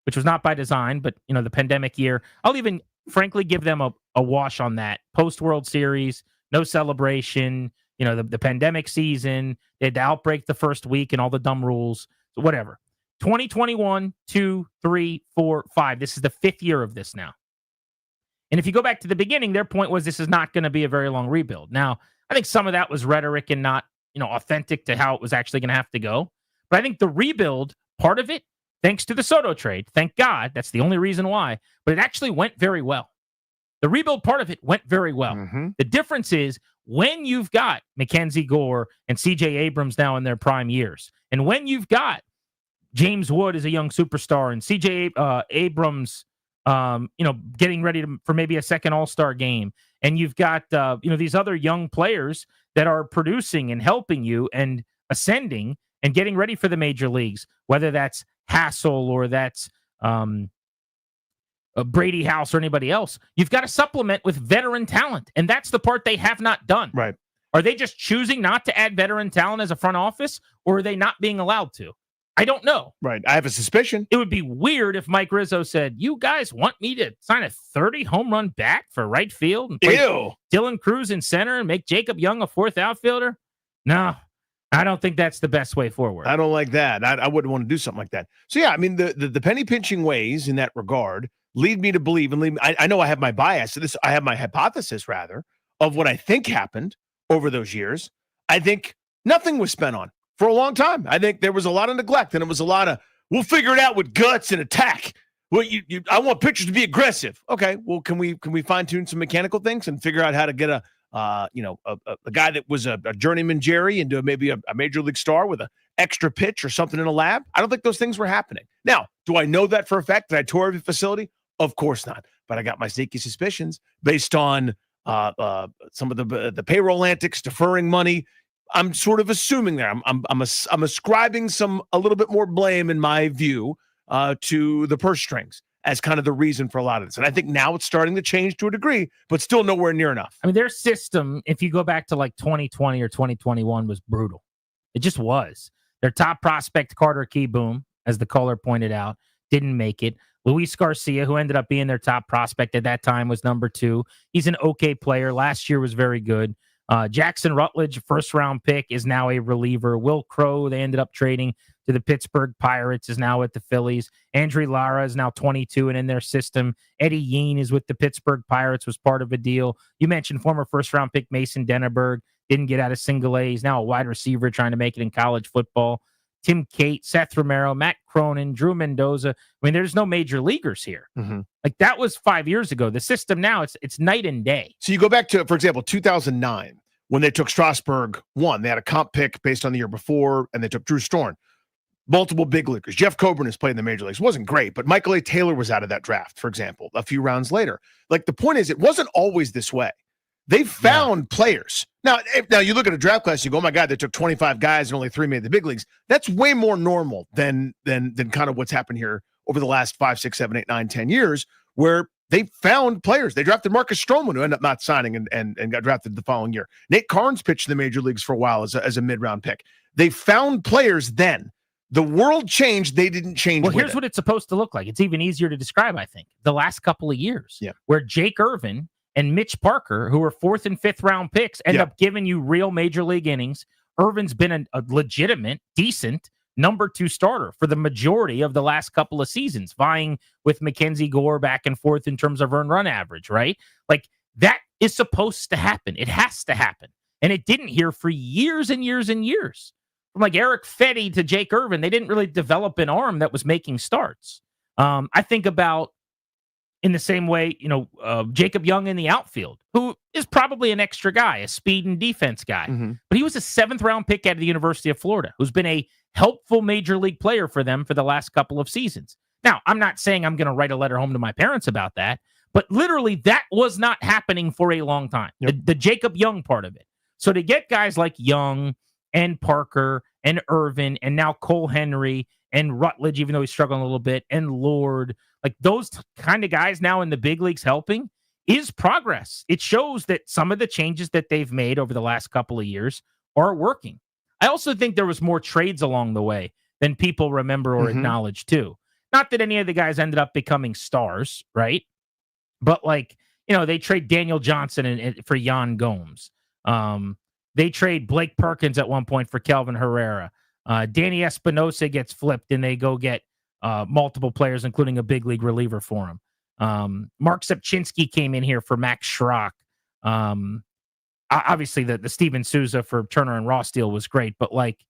which was not by design, but, the pandemic year. I'll even, frankly, give them a wash on that. Post-World Series, no celebration, the pandemic season. They had to outbreak the first week and all the dumb rules. So whatever. 2021, 2, 3, 4, 5. This is the 5th year of this now. And if you go back to the beginning, their point was this is not going to be a very long rebuild. Now, I think some of that was rhetoric and not, authentic to how it was actually going to have to go. But I think the rebuild part of it, thanks to the Soto trade, thank God, that's the only reason why, but it actually went very well. The rebuild part of it went very well. Mm-hmm. The difference is when you've got Mackenzie Gore and CJ Abrams now in their prime years, and when you've got James Wood as a young superstar and CJ Abrams, getting ready for maybe a second All-Star game, and you've got, these other young players that are producing and helping you and ascending and getting ready for the major leagues, whether that's Hassel or that's Brady House or anybody else, you've got to supplement with veteran talent. And that's the part they have not done. Right. Are they just choosing not to add veteran talent as a front office, or are they not being allowed to? I don't know. Right. I have a suspicion. It would be weird if Mike Rizzo said, you guys want me to sign a 30 home run bat for right field and play Ew. Dylan Cruz in center and make Jacob Young a fourth outfielder? No, I don't think that's the best way forward. I don't like that. I wouldn't want to do something like that. So, yeah, I mean, the penny pinching ways in that regard lead me to believe, and I know I have my bias. I have my hypothesis, rather, of what I think happened over those years. I think nothing was spent on for a long time. I think there was a lot of neglect, and it was a lot of, we'll figure it out with guts and attack. Well, I want pitchers to be aggressive. Okay, well, can we fine tune some mechanical things and figure out how to get a guy that was a journeyman Jerry into maybe a major league star with an extra pitch or something in a lab? I don't think those things were happening. Now, do I know that for a fact? Did I tour every facility? Of course not. But I got my sneaky suspicions based on some of the payroll antics, deferring money. I'm sort of assuming there. I'm ascribing a little bit more blame in my view to the purse strings as kind of the reason for a lot of this. And I think now it's starting to change to a degree, but still nowhere near enough. I mean, their system, if you go back to like 2020 or 2021, was brutal. It just was. Their top prospect, Carter Keyboom, as the caller pointed out, didn't make it. Luis Garcia, who ended up being their top prospect at that time, was number 2. He's an okay player. Last year was very good. Jackson Rutledge, first-round pick, is now a reliever. Will Crow, they ended up trading to the Pittsburgh Pirates, is now at the Phillies. Andrew Lara is now 22 and in their system. Eddie Yean is with the Pittsburgh Pirates, was part of a deal. You mentioned former first-round pick Mason Denneberg, didn't get out of single A. He's now a wide receiver trying to make it in college football. Tim Cate, Seth Romero, Matt Cronin, Drew Mendoza. I mean, there's no major leaguers here. Mm-hmm. Like, that was 5 years ago. The system now, it's night and day. So you go back to, for example, 2009, when they took Strasburg 1. They had a comp pick based on the year before, and they took Drew Storn. Multiple big leaguers. Jeff Coburn has played in the major leagues. It wasn't great, but Michael A. Taylor was out of that draft, for example, a few rounds later. Like, the point is, it wasn't always this way. They found players. Now you look at a draft class, you go, oh my God, they took 25 guys and only 3 made the big leagues. That's way more normal than kind of what's happened here over the last 5, 6, 7, 8, 9, 10 years, where they found players. They drafted Marcus Stroman, who ended up not signing and got drafted the following year. Nate Carnes pitched in the major leagues for a while as a mid-round pick. They found players then. The world changed. They didn't change. Well, here's what it's supposed to look like. It's even easier to describe, I think. The last couple of years, where Jake Irvin and Mitch Parker, who were 4th and 5th round picks, end up giving you real major league innings. Irvin's been a legitimate, decent number 2 starter for the majority of the last couple of seasons, vying with Mackenzie Gore back and forth in terms of earned run average, right? Like, that is supposed to happen. It has to happen. And it didn't here for years and years and years. From like Eric Fetty to Jake Irvin, they didn't really develop an arm that was making starts. I think about, in the same way, Jacob Young in the outfield, who is probably an extra guy, a speed and defense guy. Mm-hmm. But he was a 7th round pick out of the University of Florida, who's been a helpful major league player for them for the last couple of seasons. Now, I'm not saying I'm going to write a letter home to my parents about that, but literally that was not happening for a long time. The Jacob Young part of it. So to get guys like Young and Parker and Irvin and now Cole Henry and Rutledge, even though he's struggling a little bit, and Lord, like those kind of guys now in the big leagues helping is progress. It shows that some of the changes that they've made over the last couple of years are working. I also think there was more trades along the way than people remember or acknowledge too. Not that any of the guys ended up becoming stars, right? But they trade Daniel Johnson for Yan Gomes. They trade Blake Perkins at one point for Kelvin Herrera. Danny Espinosa gets flipped and they go get multiple players, including a big league reliever for him. Mark Sepchinski came in here for Max Schrock. Obviously, the Steven Souza for Turner and Ross deal was great, but like,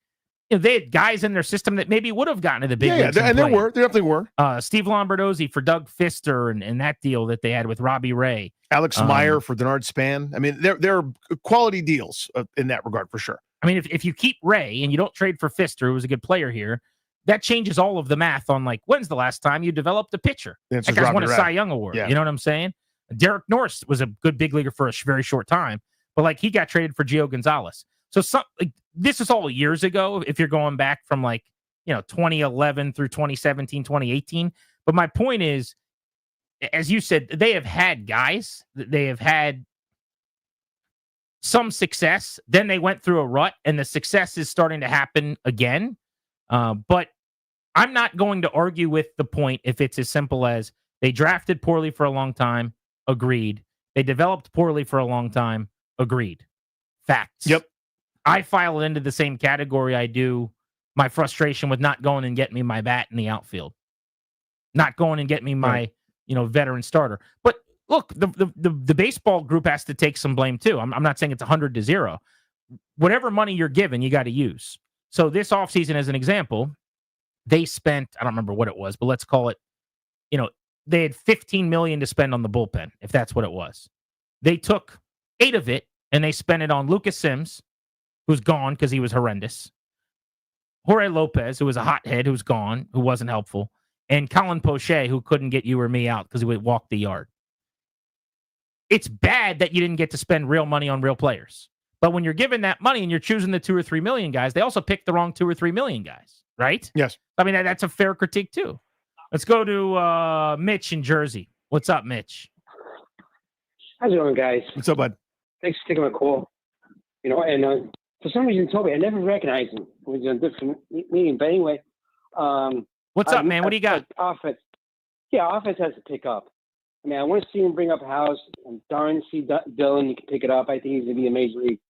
they had guys in their system that maybe would have gotten to the big leagues. And there definitely were. Steve Lombardozzi for Doug Fister and that deal that they had with Robbie Ray. Alex Meyer for Denard Span. I mean, there are quality deals in that regard for sure. I mean, if you keep Ray and you don't trade for Fister, who was a good player here, that changes all of the math on like, when's the last time you developed a pitcher? That guy's won a Cy Young Award. Yeah. You know what I'm saying? Derek Norris was a good big leaguer for a very short time, but like he got traded for Gio Gonzalez. So this is all years ago if you're going back from 2011 through 2017, 2018. But my point is, as you said, they have had guys, they have had some success. Then they went through a rut and the success is starting to happen again. But I'm not going to argue with the point if it's as simple as they drafted poorly for a long time. Agreed. They developed poorly for a long time. Agreed. Facts. Yep. I file it into the same category I do my frustration with not going and getting me my bat in the outfield, not going and getting me my veteran starter. But look, the baseball group has to take some blame too. I'm not saying it's 100-0. Whatever money you're given, you got to use. So this offseason, as an example, they spent, I don't remember what it was, but let's call it, they had $15 million to spend on the bullpen, if that's what it was. They took 8 of it and they spent it on Lucas Sims, who's gone because he was horrendous. Jorge Lopez, who was a hothead, who's gone, who wasn't helpful. And Colin Poche, who couldn't get you or me out because he would walk the yard. It's bad that you didn't get to spend real money on real players. But when you're given that money and you're choosing the 2 or 3 million guys, they also picked the wrong 2 or 3 million guys, right? Yes. I mean, that's a fair critique too. Let's go to Mitch in Jersey. What's up, Mitch? How's it going, guys? What's up, bud? Thanks for taking my call. And for some reason, Toby, I never recognized him. It was a different meeting. But anyway. What's up, man? What do you got? Offense. Yeah, offense has to pick up. I mean, I want to see him bring up a house. I'm darn to see Dylan. You can pick it up. I think he's going to be a major league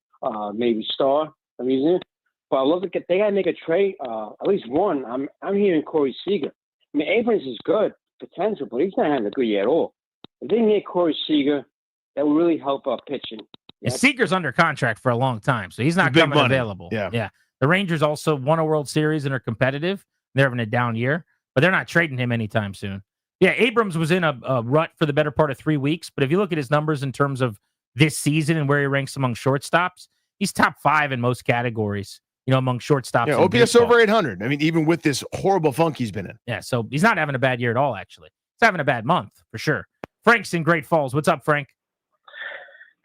maybe star. I'm using it. But I love to they got to make a trade. At least one. I'm hearing Corey Seager. I mean, Abrams is good potential, but he's not having a good year at all. If they can get Corey Seager, that will really help our pitching. Yeah, Seager's under contract for a long time, so he's not coming available. Yeah. The Rangers also won a World Series and are competitive. They're having a down year, but they're not trading him anytime soon. Yeah, Abrams was in a rut for the better part of 3 weeks, but if you look at his numbers in terms of this season and where he ranks among shortstops, he's top 5 in most categories, among shortstops. Yeah, OPS over 800. I mean, even with this horrible funk he's been in. Yeah, so he's not having a bad year at all, actually. He's having a bad month, for sure. Frank's in Great Falls. What's up, Frank?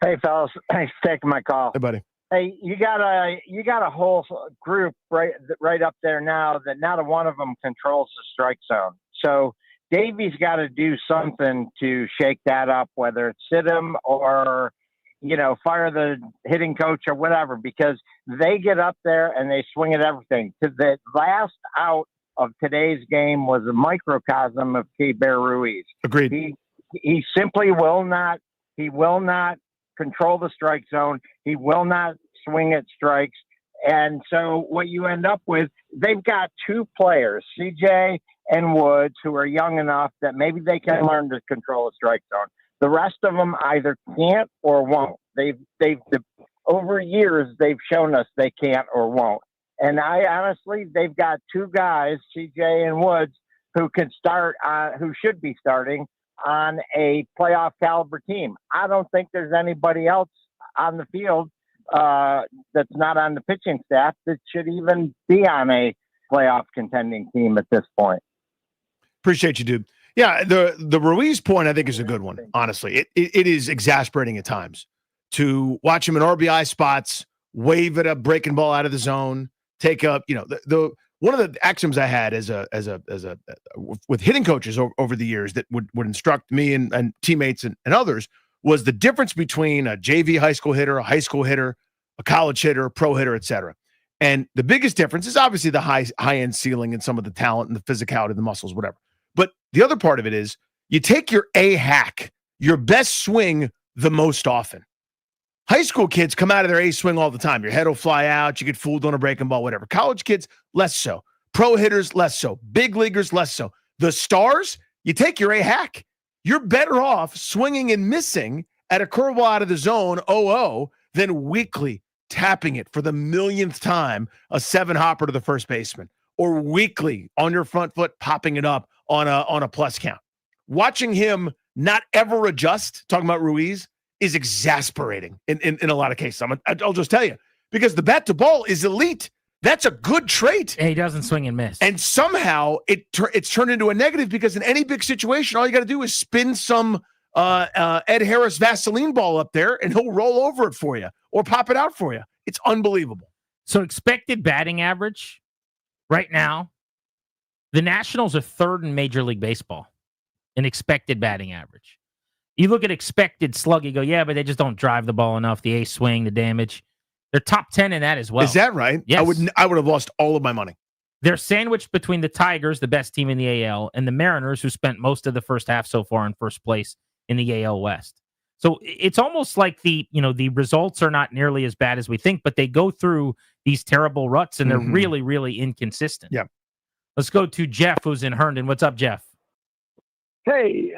Hey, fellas. Thanks for taking my call. Hey, buddy. Hey, you got a whole group right up there now that not one of them controls the strike zone. So Davey's got to do something to shake that up, whether it's sit him or, fire the hitting coach or whatever, because they get up there and they swing at everything. The last out of today's game was a microcosm of K-Bear Ruiz. Agreed. He simply will not control the strike zone. He will not swing at strikes. And so what you end up with, they've got 2 players, CJ and Woods, who are young enough that maybe they can learn to control a strike zone. The rest of them either can't or won't. Over years, they've shown us they can't or won't. And they've got 2 guys, CJ and Woods, who can start, who should be starting on a playoff caliber team. I don't think there's anybody else on the field that's not on the pitching staff that should even be on a playoff contending team at this point. Appreciate you, dude. Yeah, the Ruiz point I think is a good one. Honestly, it is exasperating at times to watch him in RBI spots, wave at a breaking ball out of the zone, take up. The one of the axioms I had as a with hitting coaches over the years that would instruct me and teammates and others was the difference between a JV high school hitter, a high school hitter, a college hitter, a pro hitter, etc. And the biggest difference is obviously the high end ceiling and some of the talent and the physicality, the muscles, whatever. But the other part of it is you take your A hack, your best swing the most often. High school kids come out of their A swing all the time. Your head will fly out. You get fooled on a breaking ball, whatever. College kids, less so. Pro hitters, less so. Big leaguers, less so. The stars, you take your A hack. you're better off swinging and missing at a curveball out of the zone 0-0 than weakly tapping it for the millionth time, a 7-hopper to the first baseman, or weakly on your front foot popping it up on a plus count. Watching him not ever adjust, talking about Ruiz, is exasperating in a lot of cases. I'll just tell you, because the bat to ball is elite. That's a good trait. And he doesn't swing and miss. And somehow it's turned into a negative, because in any big situation, all you got to do is spin some Ed Harris Vaseline ball up there and he'll roll over it for you or pop it out for you. It's unbelievable. So expected batting average right now, the Nationals are third in Major League Baseball in expected batting average. You look at expected slug, you go, yeah, but they just don't drive the ball enough. The ace swing, the damage. They're top 10 in that as well. Is that right? Yes. I would have lost all of my money. They're sandwiched between the Tigers, the best team in the AL, and the Mariners, who spent most of the first half so far in first place in the AL West. So it's almost like the results are not nearly as bad as we think, but they go through these terrible ruts and they're really, really inconsistent. Yeah. Let's go to Jeff, who's in Herndon. What's up, Jeff? Hey,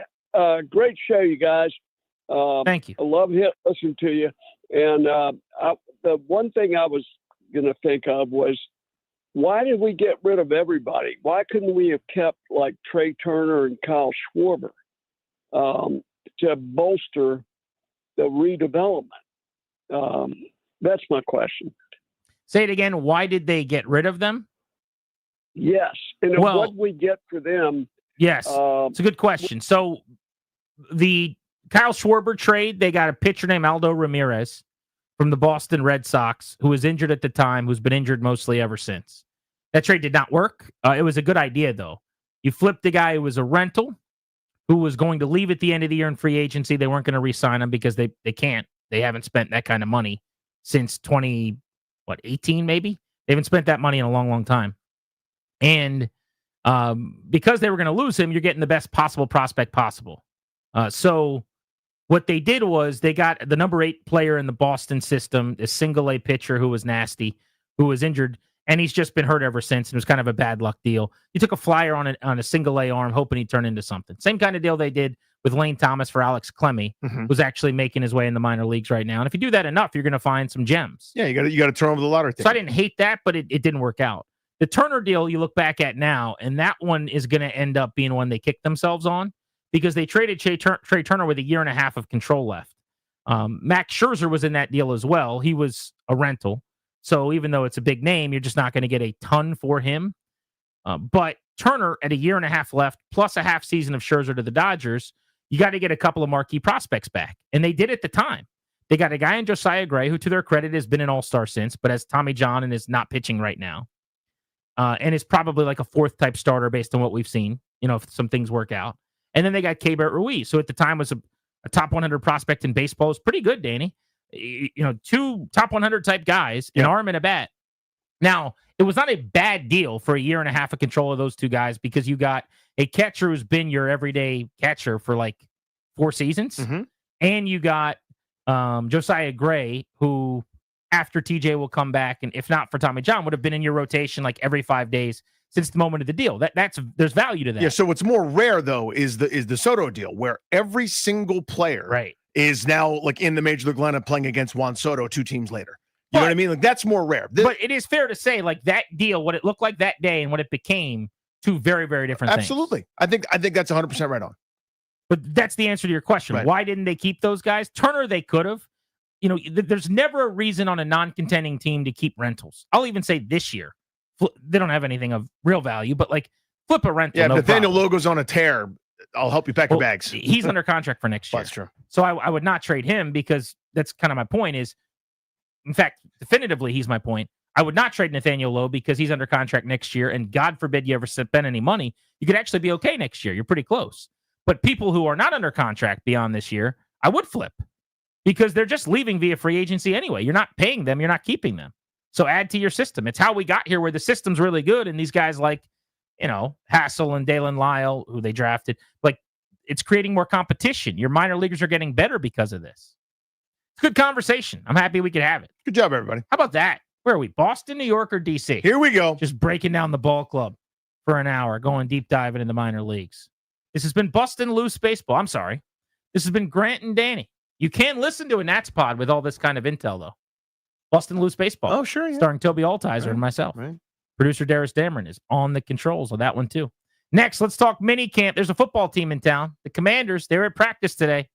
great show, you guys. Thank you. I love listening to you. And the one thing I was going to think of was, why did we get rid of everybody? Why couldn't we have kept like Trey Turner and Kyle Schwarber to bolster the redevelopment? That's my question. Say it again. Why did they get rid of them? Yes. And what we get for them. Yes. It's a good question. So the Kyle Schwarber trade, they got a pitcher named Aldo Ramirez from the Boston Red Sox, who was injured at the time, who's been injured mostly ever since. That trade did not work. It was a good idea, though. You flipped the guy who was a rental, who was going to leave at the end of the year in free agency. They weren't going to re-sign him because they can't. They haven't spent that kind of money since 2018 maybe? They haven't spent that money in a long, long time. And because they were going to lose him, you're getting the best possible prospect possible. So what they did was they got the number 8 player in the Boston system, a single A pitcher who was nasty, who was injured, and he's just been hurt ever since. And it was kind of a bad luck deal. You took a flyer on a single A arm, hoping he'd turn into something. Same kind of deal they did with Lane Thomas for Alex Clemmie, who's actually making his way in the minor leagues right now. And if you do that enough, you're going to find some gems. Yeah, you got to turn over the lottery ticket. So I didn't hate that, but it didn't work out. The Turner deal you look back at now, and that one is going to end up being one they kicked themselves on, because they traded Trey Turner with a year and a half of control left. Max Scherzer was in that deal as well. He was a rental. So even though it's a big name, you're just not going to get a ton for him. But Turner, at a year and a half left, plus a half season of Scherzer to the Dodgers, you got to get a couple of marquee prospects back. And they did at the time. They got a guy in Josiah Gray, who to their credit has been an all-star since, but has Tommy John and is not pitching right now. And is probably like a 4th type starter based on what we've seen, if some things work out. And then they got Keibert Ruiz, who at the time was a top 100 prospect in baseball. Is pretty good, Danny. 2 top 100 type guys, an arm and a bat. Now, it was not a bad deal for a year and a half of control of those 2 guys, because you got a catcher who's been your everyday catcher for like 4 seasons. And you got Josiah Gray, who after TJ will come back, and if not for Tommy John, would have been in your rotation like every 5 days since the moment of the deal. There's value to that. Yeah. So what's more rare though is the Soto deal, where every single player is now like in the Major League lineup playing against Juan Soto 2 teams later. You know what I mean? Like, that's more rare. But it is fair to say, like, that deal, what it looked like that day and what it became, 2 very, very different things. Absolutely. I think that's 100% right on. But that's the answer to your question. Right. Why didn't they keep those guys? Turner, they could have. There's never a reason on a non-contending team to keep rentals. I'll even say this year, they don't have anything of real value, but like flip a rental. Yeah, no Nathaniel problem. Logo's on a tear. I'll help you pack your bags. He's under contract for next year. That's true. So I would not trade him, because that's kind of my point is, in fact, definitively, he's my point. I would not trade Nathaniel Lowe because he's under contract next year, and God forbid you ever spend any money. You could actually be okay next year. You're pretty close. But people who are not under contract beyond this year, I would flip, because they're just leaving via free agency anyway. You're not paying them. You're not keeping them. So add to your system. It's how we got here, where the system's really good, and these guys like, Hassel and Dalen Lyle, who they drafted, like, it's creating more competition. Your minor leaguers are getting better because of this. It's a good conversation. I'm happy we could have it. Good job, everybody. How about that? Where are we? Boston, New York, or DC? Here we go. Just breaking down the ball club for an hour, going deep diving in the minor leagues. This has been Bustin' Loose Baseball. I'm sorry. This has been Grant and Danny. You can listen to a Nats pod with all this kind of intel, though. Bustin' Loose Baseball. Oh, sure. Yeah. Starring Toby Altizer and myself. Right. Producer Darius Dameron is on the controls on that one, too. Next, let's talk mini camp. There's a football team in town. The Commanders, they're at practice today.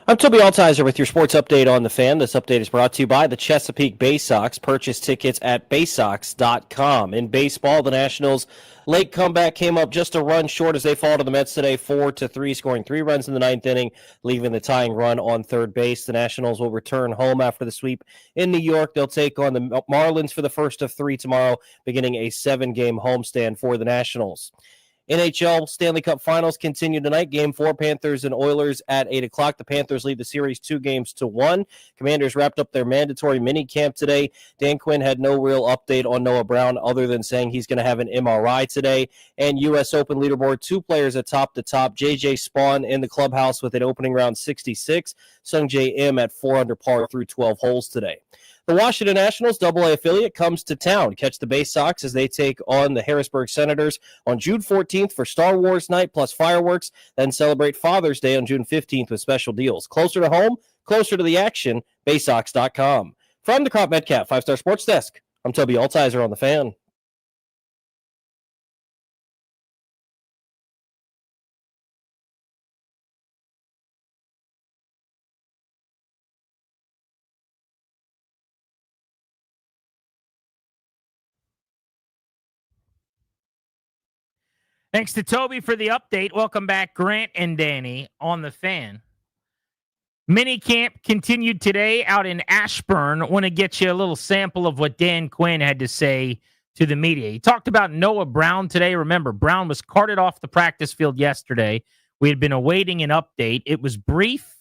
I'm Toby Altizer with your sports update on the Fan. This update is brought to you by the Chesapeake Bay Sox. Purchase tickets at baysox.com. In baseball, the Nationals' late comeback came up just a run short as they fall to the Mets today, 4-3, scoring 3 runs in the ninth inning, leaving the tying run on third base. The Nationals will return home after the sweep in New York. They'll take on the Marlins for the first of 3 tomorrow, beginning a 7-game homestand for the Nationals. NHL Stanley Cup Finals continue tonight. Game 4, Panthers and Oilers at 8 o'clock. The Panthers lead the series 2-1. Commanders wrapped up their mandatory mini camp today. Dan Quinn had no real update on Noah Brown other than saying he's going to have an MRI today. And U.S. Open leaderboard, 2 players atop the top. J.J. Spawn in the clubhouse with an opening round 66. Sung J M at 4 under par through 12 holes today. The Washington Nationals AA affiliate comes to town. Catch the Bay Sox as they take on the Harrisburg Senators on June 14th for Star Wars night plus fireworks. Then celebrate Father's Day on June 15th with special deals. Closer to home, closer to the action, baysox.com. From the Crop Metcalf 5-Star Sports Desk, I'm Toby Altizer on the Fan. Thanks to Toby for the update. Welcome back, Grant and Danny on the Fan. Mini camp continued today out in Ashburn. Want to get you a little sample of what Dan Quinn had to say to the media. He talked about Noah Brown today. Remember, Brown was carted off the practice field yesterday. We had been awaiting an update. It was brief,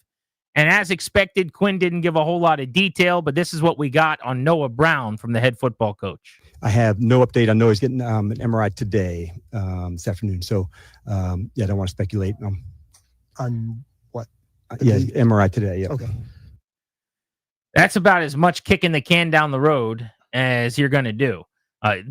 and as expected, Quinn didn't give a whole lot of detail, but this is what we got on Noah Brown from the head football coach. I have no update. I know he's getting an MRI today, this afternoon. So, I don't want to speculate. On what? Yeah, MRI today. Yeah. Okay. That's about as much kicking the can down the road as you're going to do.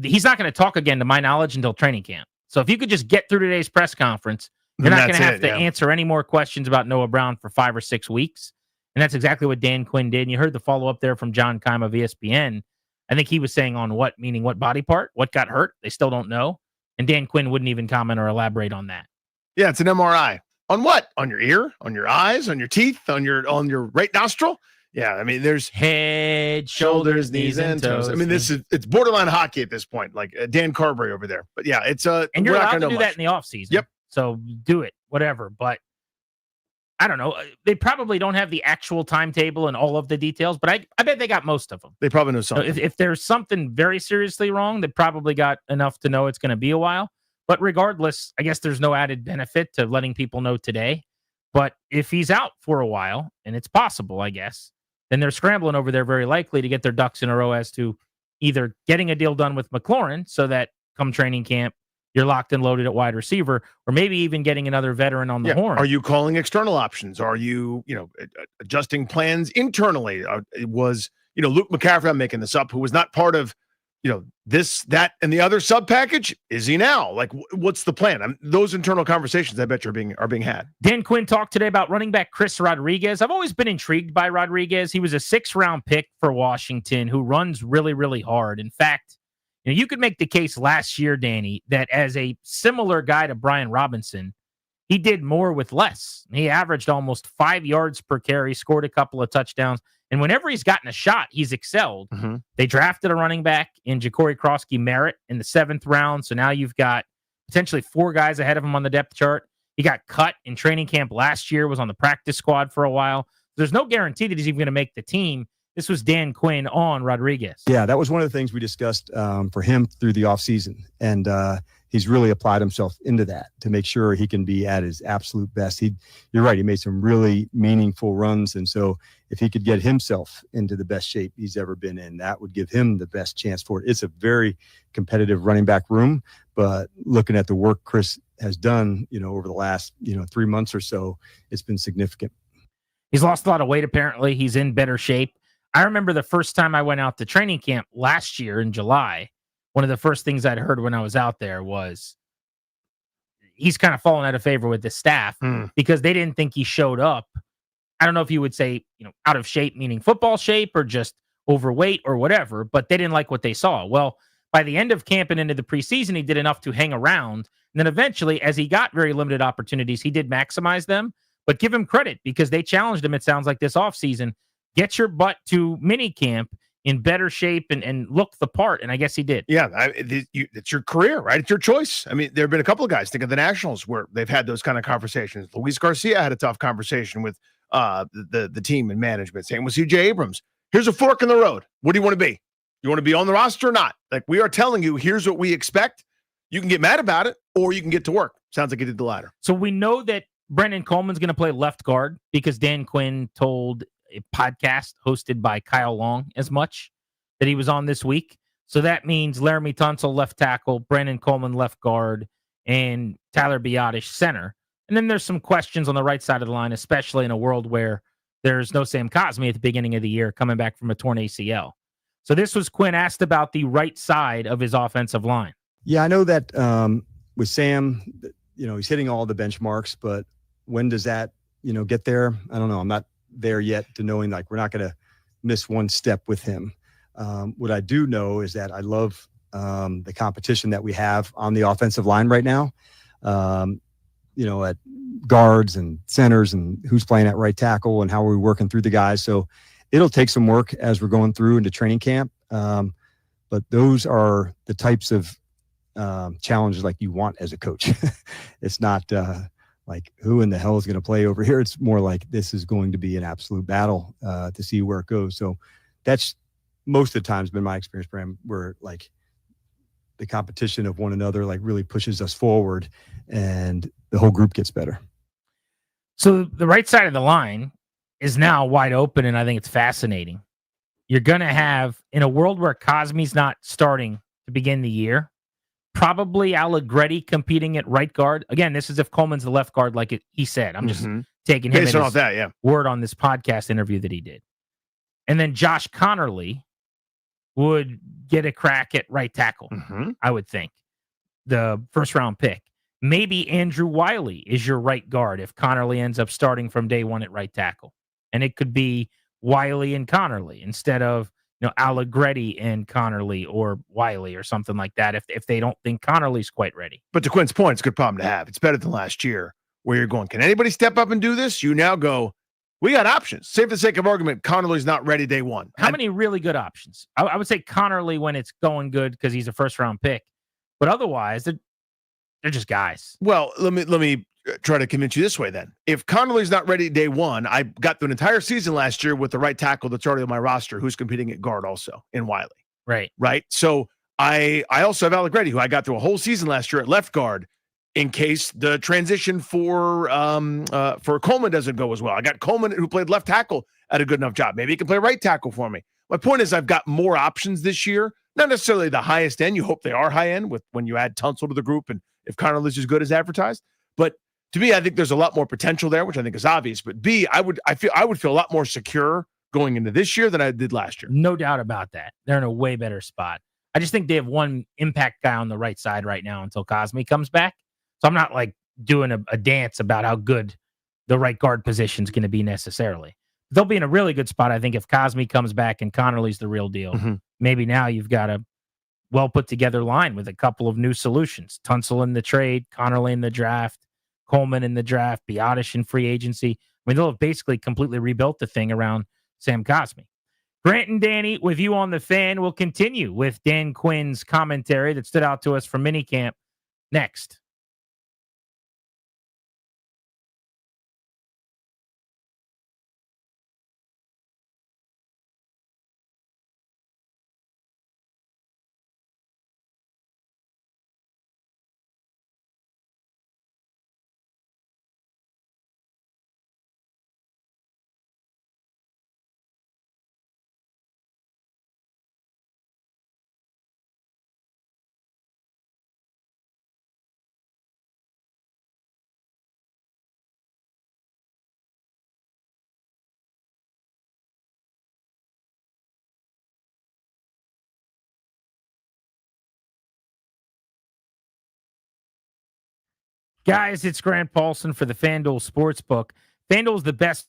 He's not going to talk again, to my knowledge, until training camp. So if you could just get through today's press conference, you're not going to have to answer any more questions about Noah Brown for 5 or 6 weeks. And that's exactly what Dan Quinn did. And you heard the follow-up there from John Keim of ESPN. I think he was saying on what, meaning what body part, what got hurt. They still don't know. And Dan Quinn wouldn't even comment or elaborate on that. Yeah, it's an MRI. On what? On your ear? On your eyes? On your teeth? On your right nostril? Yeah, I mean, there's head, shoulders, knees, and toes. I mean, it's borderline hockey at this point, like Dan Carberry over there. But yeah, it's and you're allowed to do that in the offseason. Yep. So do it, whatever. But I don't know. They probably don't have the actual timetable and all of the details, but I bet they got most of them. They probably know something. So if there's something very seriously wrong, they probably got enough to know it's going to be a while. But regardless, I guess there's no added benefit to letting people know today. But if he's out for a while, and it's possible, I guess, then they're scrambling over there very likely to get their ducks in a row as to either getting a deal done with McLaurin so that come training camp, you're locked and loaded at wide receiver, or maybe even getting another veteran on the horn. Are you calling external options? Are you, adjusting plans internally? It was, Luke McCaffrey, I'm making this up, who was not part of, this, that, and the other sub package. Is he now? Like, what's the plan? Those internal conversations, I bet are being had. Dan Quinn talked today about running back Chris Rodriguez. I've always been intrigued by Rodriguez. He was a 6th-round pick for Washington who runs really, really hard. In fact, you could make the case last year, Danny, that as a similar guy to Brian Robinson, he did more with less. He averaged almost 5 yards per carry, scored a couple of touchdowns. And whenever he's gotten a shot, he's excelled. Mm-hmm. They drafted a running back in Ja'Cory Crosky-Merritt in the 7th round. So now you've got potentially 4 guys ahead of him on the depth chart. He got cut in training camp last year, was on the practice squad for a while. There's no guarantee that he's even going to make the team. This was Dan Quinn on Rodriguez. Yeah, that was one of the things we discussed for him through the offseason. And he's really applied himself into that to make sure he can be at his absolute best. You're right, he made some really meaningful runs. And so if he could get himself into the best shape he's ever been in, that would give him the best chance for it. It's a very competitive running back room, but looking at the work Chris has done, over the last, 3 months or so, it's been significant. He's lost a lot of weight, apparently. He's in better shape. I remember the first time I went out to training camp last year in July, one of the first things I'd heard when I was out there was he's kind of fallen out of favor with the staff because they didn't think he showed up. I don't know if you would say, out of shape, meaning football shape, or just overweight or whatever, but they didn't like what they saw. Well, by the end of camp and into the preseason, he did enough to hang around. And then eventually, as he got very limited opportunities, he did maximize them. but give him credit because they challenged him, it sounds like, this offseason. Get your butt to minicamp in better shape and look the part, and I guess he did. Yeah, it's your career, right? It's your choice. I mean, there have been a couple of guys, think of the Nationals, where they've had those kind of conversations. Luis Garcia had a tough conversation with the team and management. Same with C.J. Abrams. Here's a fork in the road. What do you want to be? You want to be on the roster or not? Like, we are telling you, here's what we expect. You can get mad about it, or you can get to work. Sounds like he did the latter. So we know that Brendan Coleman's going to play left guard because Dan Quinn told a podcast hosted by Kyle Long as much that he was on this week. So that means Laramie Tunsil left tackle, Brendan Coleman left guard, and Tyler Biadasz center. And then there's some questions on the right side of the line, especially in a world where there's no Sam Cosmi at the beginning of the year coming back from a torn ACL. So this was Quinn asked about the right side of his offensive line. Yeah, I know that with Sam, he's hitting all the benchmarks, but when does that, get there? I don't know. I'm not there yet to knowing like we're not going to miss one step with him. What I do know is that I love the competition that we have on the offensive line right now, at guards and centers and who's playing at right tackle and how we're working through the guys. So it'll take some work as we're going through into training camp. But those are the types of challenges like you want as a coach. It's not like who in the hell is going to play over here. It's more like this is going to be an absolute battle to see where it goes. So that's most of the times been my experience, Bram, where like the competition of one another like really pushes us forward and the whole group gets better. So the right side of the line is now wide open, and I think it's fascinating. You're going to have, in a world where Cosmi's not starting to begin the year, probably Allegretti competing at right guard. Again, this is if Coleman's the left guard, like he said. I'm just taking him based off that, yeah. Word on this podcast interview that he did. And then Josh Connerly would get a crack at right tackle, I would think. The first round pick. Maybe Andrew Wiley is your right guard if Connerly ends up starting from day one at right tackle. And it could be Wiley and Connerly instead of Allegretti and Connerly or Wiley or something like that if they don't think Connerly's quite ready. But to Quinn's point, it's a good problem to have. It's better than last year where you're going, can anybody step up and do this? You now go, we got options. Say for the sake of argument, Connerly's not ready day one. How many really good options? I would say Connerly when it's going good because he's a first-round pick. But otherwise, they're just guys. Well, let me try to convince you this way then. If Connerly's not ready day one, I got through an entire season last year with the right tackle that's already on my roster who's competing at guard also in Wiley. Right. So I also have Allegretti, who I got through a whole season last year at left guard in case the transition for Coleman doesn't go as well. I got Coleman, who played left tackle, at a good enough job. Maybe he can play right tackle for me. My point is I've got more options this year, not necessarily the highest end. You hope they are high end with when you add Tunsil to the group and if Connerly's as good as advertised. But to me, I think there's a lot more potential there, which I think is obvious. But B, I would feel a lot more secure going into this year than I did last year. No doubt about that. They're in a way better spot. I just think they have one impact guy on the right side right now until Cosmi comes back. So I'm not like doing a dance about how good the right guard position is going to be necessarily. They'll be in a really good spot, I think, if Cosmi comes back and Connerly's the real deal. Maybe now you've got a well put together line with a couple of new solutions. Tunsil in the trade, Connerly in the draft, Coleman in the draft, Biadasz in free agency. I mean, they'll have basically completely rebuilt the thing around Sam Cosmi. Grant and Danny with you on the Fan. We'll continue with Dan Quinn's commentary that stood out to us from minicamp next. Guys, it's Grant Paulson for the FanDuel Sportsbook. FanDuel is the best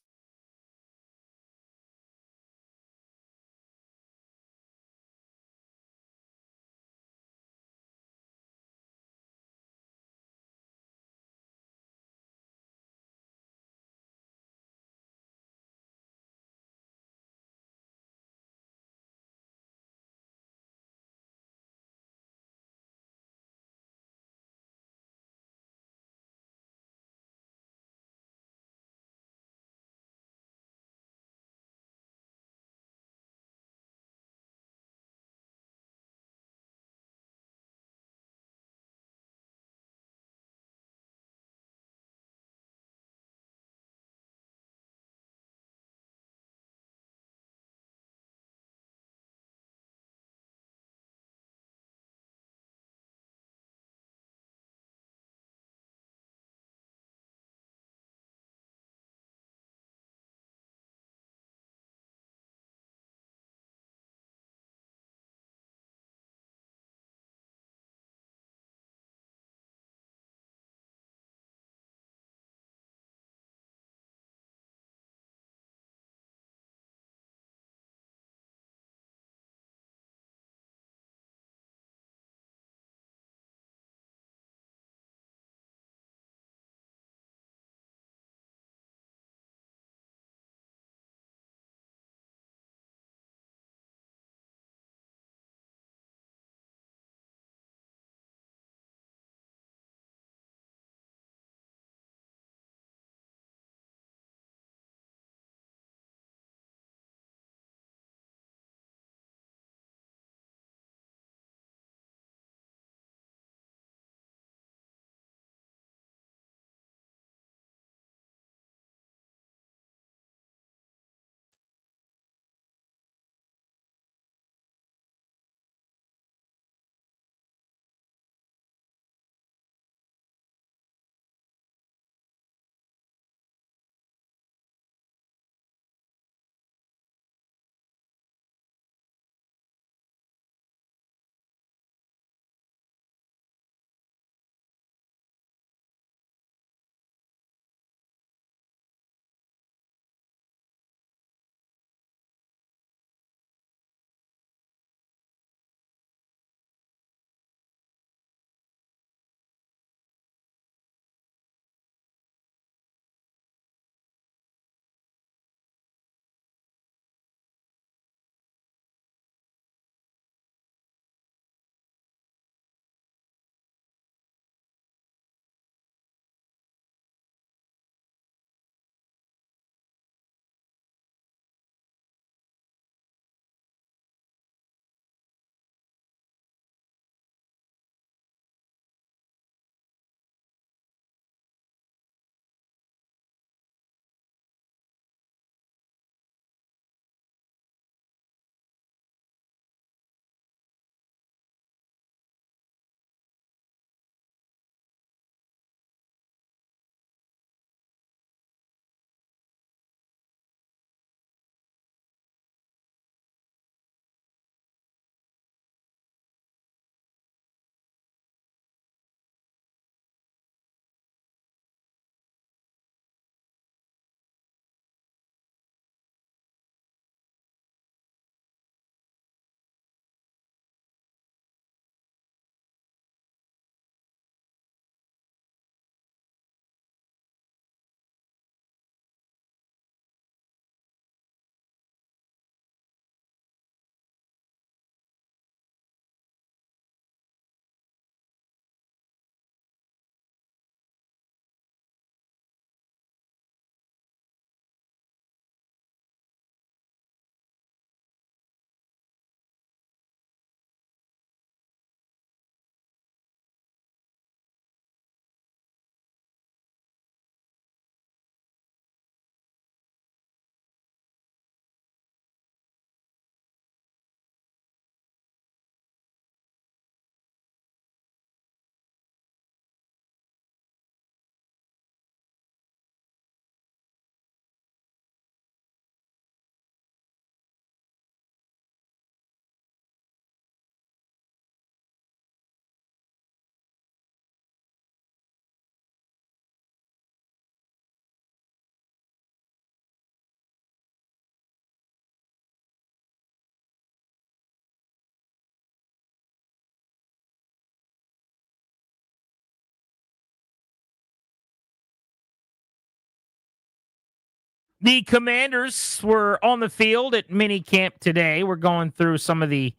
The Commanders were on the field at mini camp today. We're going through some of the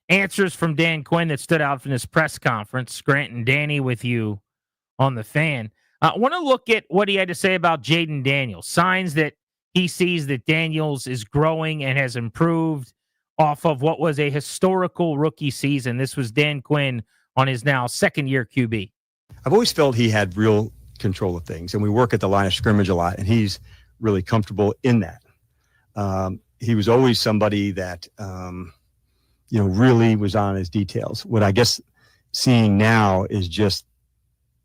answers from Dan Quinn that stood out from this press conference. Grant and Danny with you on the Fan. I want to look at what he had to say about Jaden Daniels. Signs that he sees that Daniels is growing and has improved off of what was a historical rookie season. This was Dan Quinn on his now second-year QB. I've always felt he had real control of things, and we work at the line of scrimmage a lot, and he's really comfortable in that. He was always somebody that, really was on his details. What I guess seeing now is just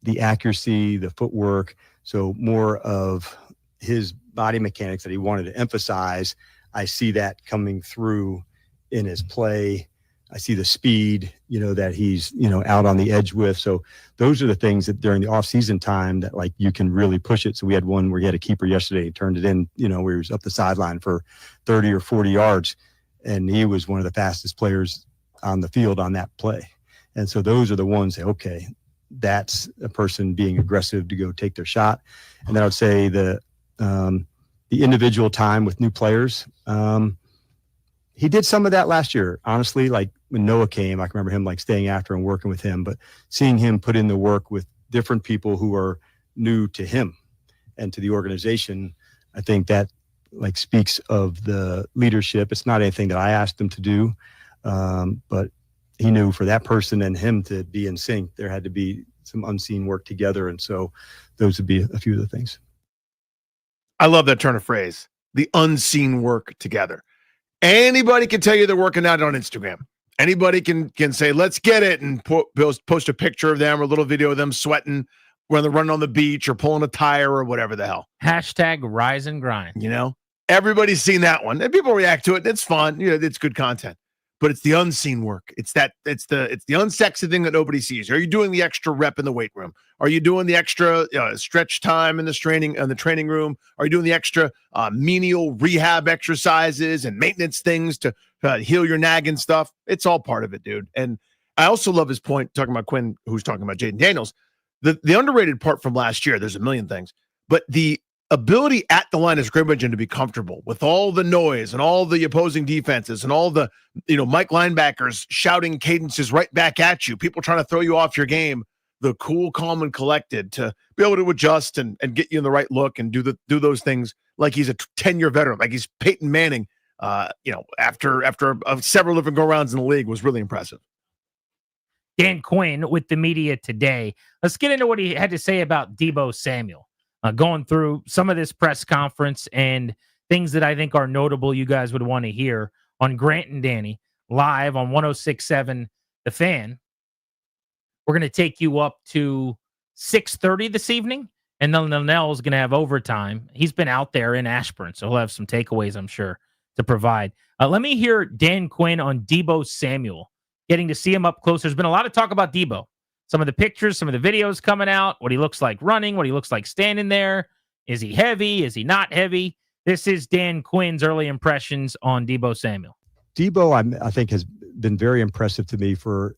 the accuracy, the footwork, so more of his body mechanics that he wanted to emphasize. I see that coming through in his play. I see the speed, that he's, out on the edge with. So those are the things that during the off-season time that, like, you can really push it. So we had one where he had a keeper yesterday. He turned it in, where he was up the sideline for 30 or 40 yards. And he was one of the fastest players on the field on that play. And so those are the ones that, okay, that's a person being aggressive to go take their shot. And then I would say the individual time with new players, he did some of that last year. Honestly, like when Noah came, I can remember him like staying after and working with him, but seeing him put in the work with different people who are new to him and to the organization, I think that like speaks of the leadership. It's not anything that I asked him to do, but he knew for that person and him to be in sync, there had to be some unseen work together. And so those would be a few of the things. I love that turn of phrase, the unseen work together. Anybody can tell you they're working out on Instagram. Anybody can say, let's get it, and post a picture of them or a little video of them sweating when they're running on the beach or pulling a tire or whatever the hell. Hashtag rise and grind. Everybody's seen that one, and people react to it. It's fun. It's good content. But it's the unseen work. It's the unsexy thing that nobody sees. Are you doing the extra rep in the weight room? Are you doing the extra stretch time in the training room? Are you doing the extra menial rehab exercises and maintenance things to heal your nagging stuff? It's all part of it, dude. And I also love his point talking about Quinn, who's talking about Jaden Daniels. The underrated part from last year, there's a million things, but the ability at the line of scrimmage and to be comfortable with all the noise and all the opposing defenses and all the, Mike linebackers shouting cadences right back at you, people trying to throw you off your game, the cool, calm, and collected to be able to adjust and get you in the right look and do those things like he's a 10-year veteran, like he's Peyton Manning, after several different go-rounds in the league was really impressive. Dan Quinn with the media today. Let's get into what he had to say about Deebo Samuel. Going through some of this press conference and things that I think are notable you guys would want to hear on Grant and Danny live on 106.7 The Fan. We're going to take you up to 6:30 this evening, and then Linnell's going to have overtime. He's been out there in Ashburn, so he'll have some takeaways, I'm sure, to provide. Let me hear Dan Quinn on Deebo Samuel, getting to see him up close. There's been a lot of talk about Deebo. Some of the pictures, some of the videos coming out, what he looks like running, what he looks like standing there. Is he heavy? Is he not heavy? This is Dan Quinn's early impressions on Deebo Samuel. Deebo, I think, has been very impressive to me for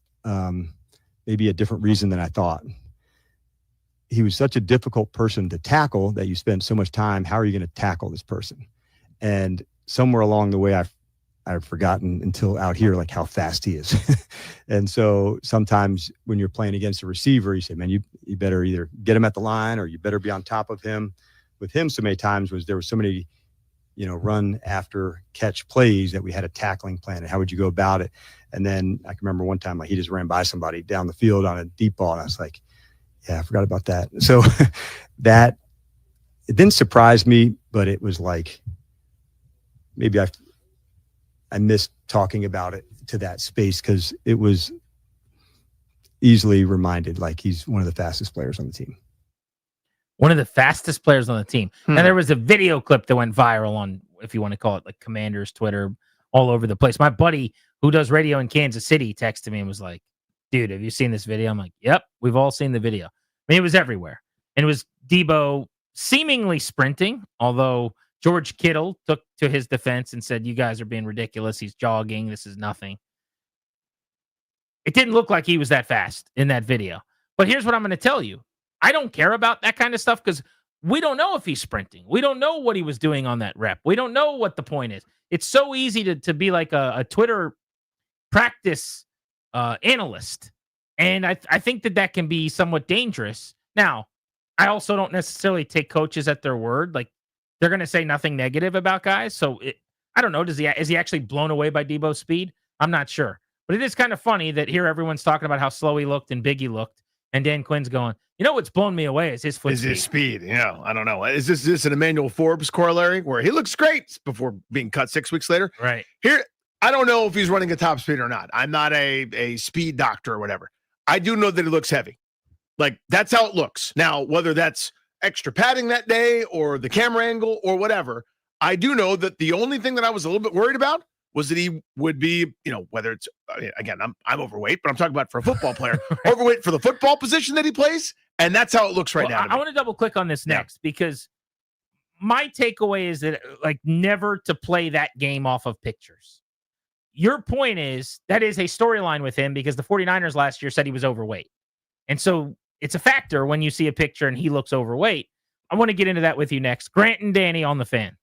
maybe a different reason than I thought. He was such a difficult person to tackle that you spend so much time, how are you going to tackle this person? And somewhere along the way, I've forgotten until out here, like how fast he is. And so sometimes when you're playing against a receiver, you say, man, you better either get him at the line or you better be on top of him. With him, so many times there was so many, run after catch plays that we had a tackling plan and how would you go about it? And then I can remember one time, like he just ran by somebody down the field on a deep ball. And I was like, yeah, I forgot about that. So it didn't surprise me, but it was like, maybe I missed talking about it to that space because it was easily reminded like he's one of the fastest players on the team. One of the fastest players on the team. And there was a video clip that went viral on, if you want to call it, like Commanders Twitter, all over the place. My buddy who does radio in Kansas City texted me and was like, dude, have you seen this video? I'm like, yep, we've all seen the video. I mean, it was everywhere. And it was Deebo seemingly sprinting, although George Kittle took to his defense and said, you guys are being ridiculous. He's jogging. This is nothing. It didn't look like he was that fast in that video. But here's what I'm going to tell you. I don't care about that kind of stuff because we don't know if he's sprinting. We don't know what he was doing on that rep. We don't know what the point is. It's so easy to be like a Twitter practice analyst. And I think that can be somewhat dangerous. Now, I also don't necessarily take coaches at their word. Like, they're going to say nothing negative about guys. So I don't know. Is he actually blown away by Debo's speed? I'm not sure. But it is kind of funny that here everyone's talking about how slow he looked and big he looked. And Dan Quinn's going, what's blown me away is his foot Is speed. his speed. Yeah, I don't know. Is this an Emmanuel Forbes corollary where he looks great before being cut 6 weeks later? Right. Here, I don't know if he's running a top speed or not. I'm not a speed doctor or whatever. I do know that he looks heavy. Like, that's how it looks. Now, whether that's extra padding that day or the camera angle or whatever, I do know that the only thing that I was a little bit worried about was that he would be, whether it's, again, I'm overweight, but I'm talking about for a football player, overweight for the football position that he plays. And that's how it looks right now. I want to double click on this next because my takeaway is that, like, never to play that game off of pictures. Your point is that is a storyline with him because the 49ers last year said he was overweight. And so it's a factor when you see a picture and he looks overweight. I want to get into that with you next. Grant and Danny on the Fan.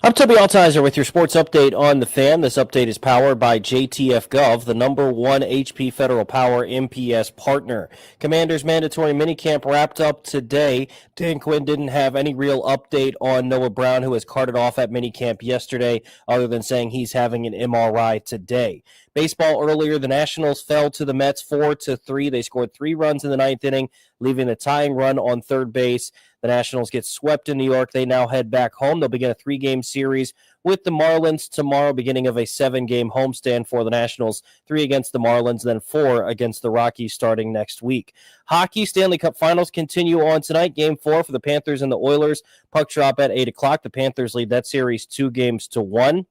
I'm Toby Altizer with your sports update on the Fan. This update is powered by JTF Gov, the #1 HP Federal Power MPS partner. Commanders mandatory minicamp wrapped up today. Dan Quinn didn't have any real update on Noah Brown, who was carted off at minicamp yesterday, other than saying he's having an MRI today. Baseball earlier, the Nationals fell to the Mets 4-3. They scored 3 runs in the 9th inning, leaving the tying run on third base. The Nationals get swept in New York. They now head back home. They'll begin a 3-game series with the Marlins tomorrow, beginning of a 7-game homestand for the Nationals. 3 against the Marlins, then 4 against the Rockies starting next week. Hockey Stanley Cup Finals continue on tonight. Game 4 for the Panthers and the Oilers. Puck drop at 8 o'clock. The Panthers lead that series 2-1.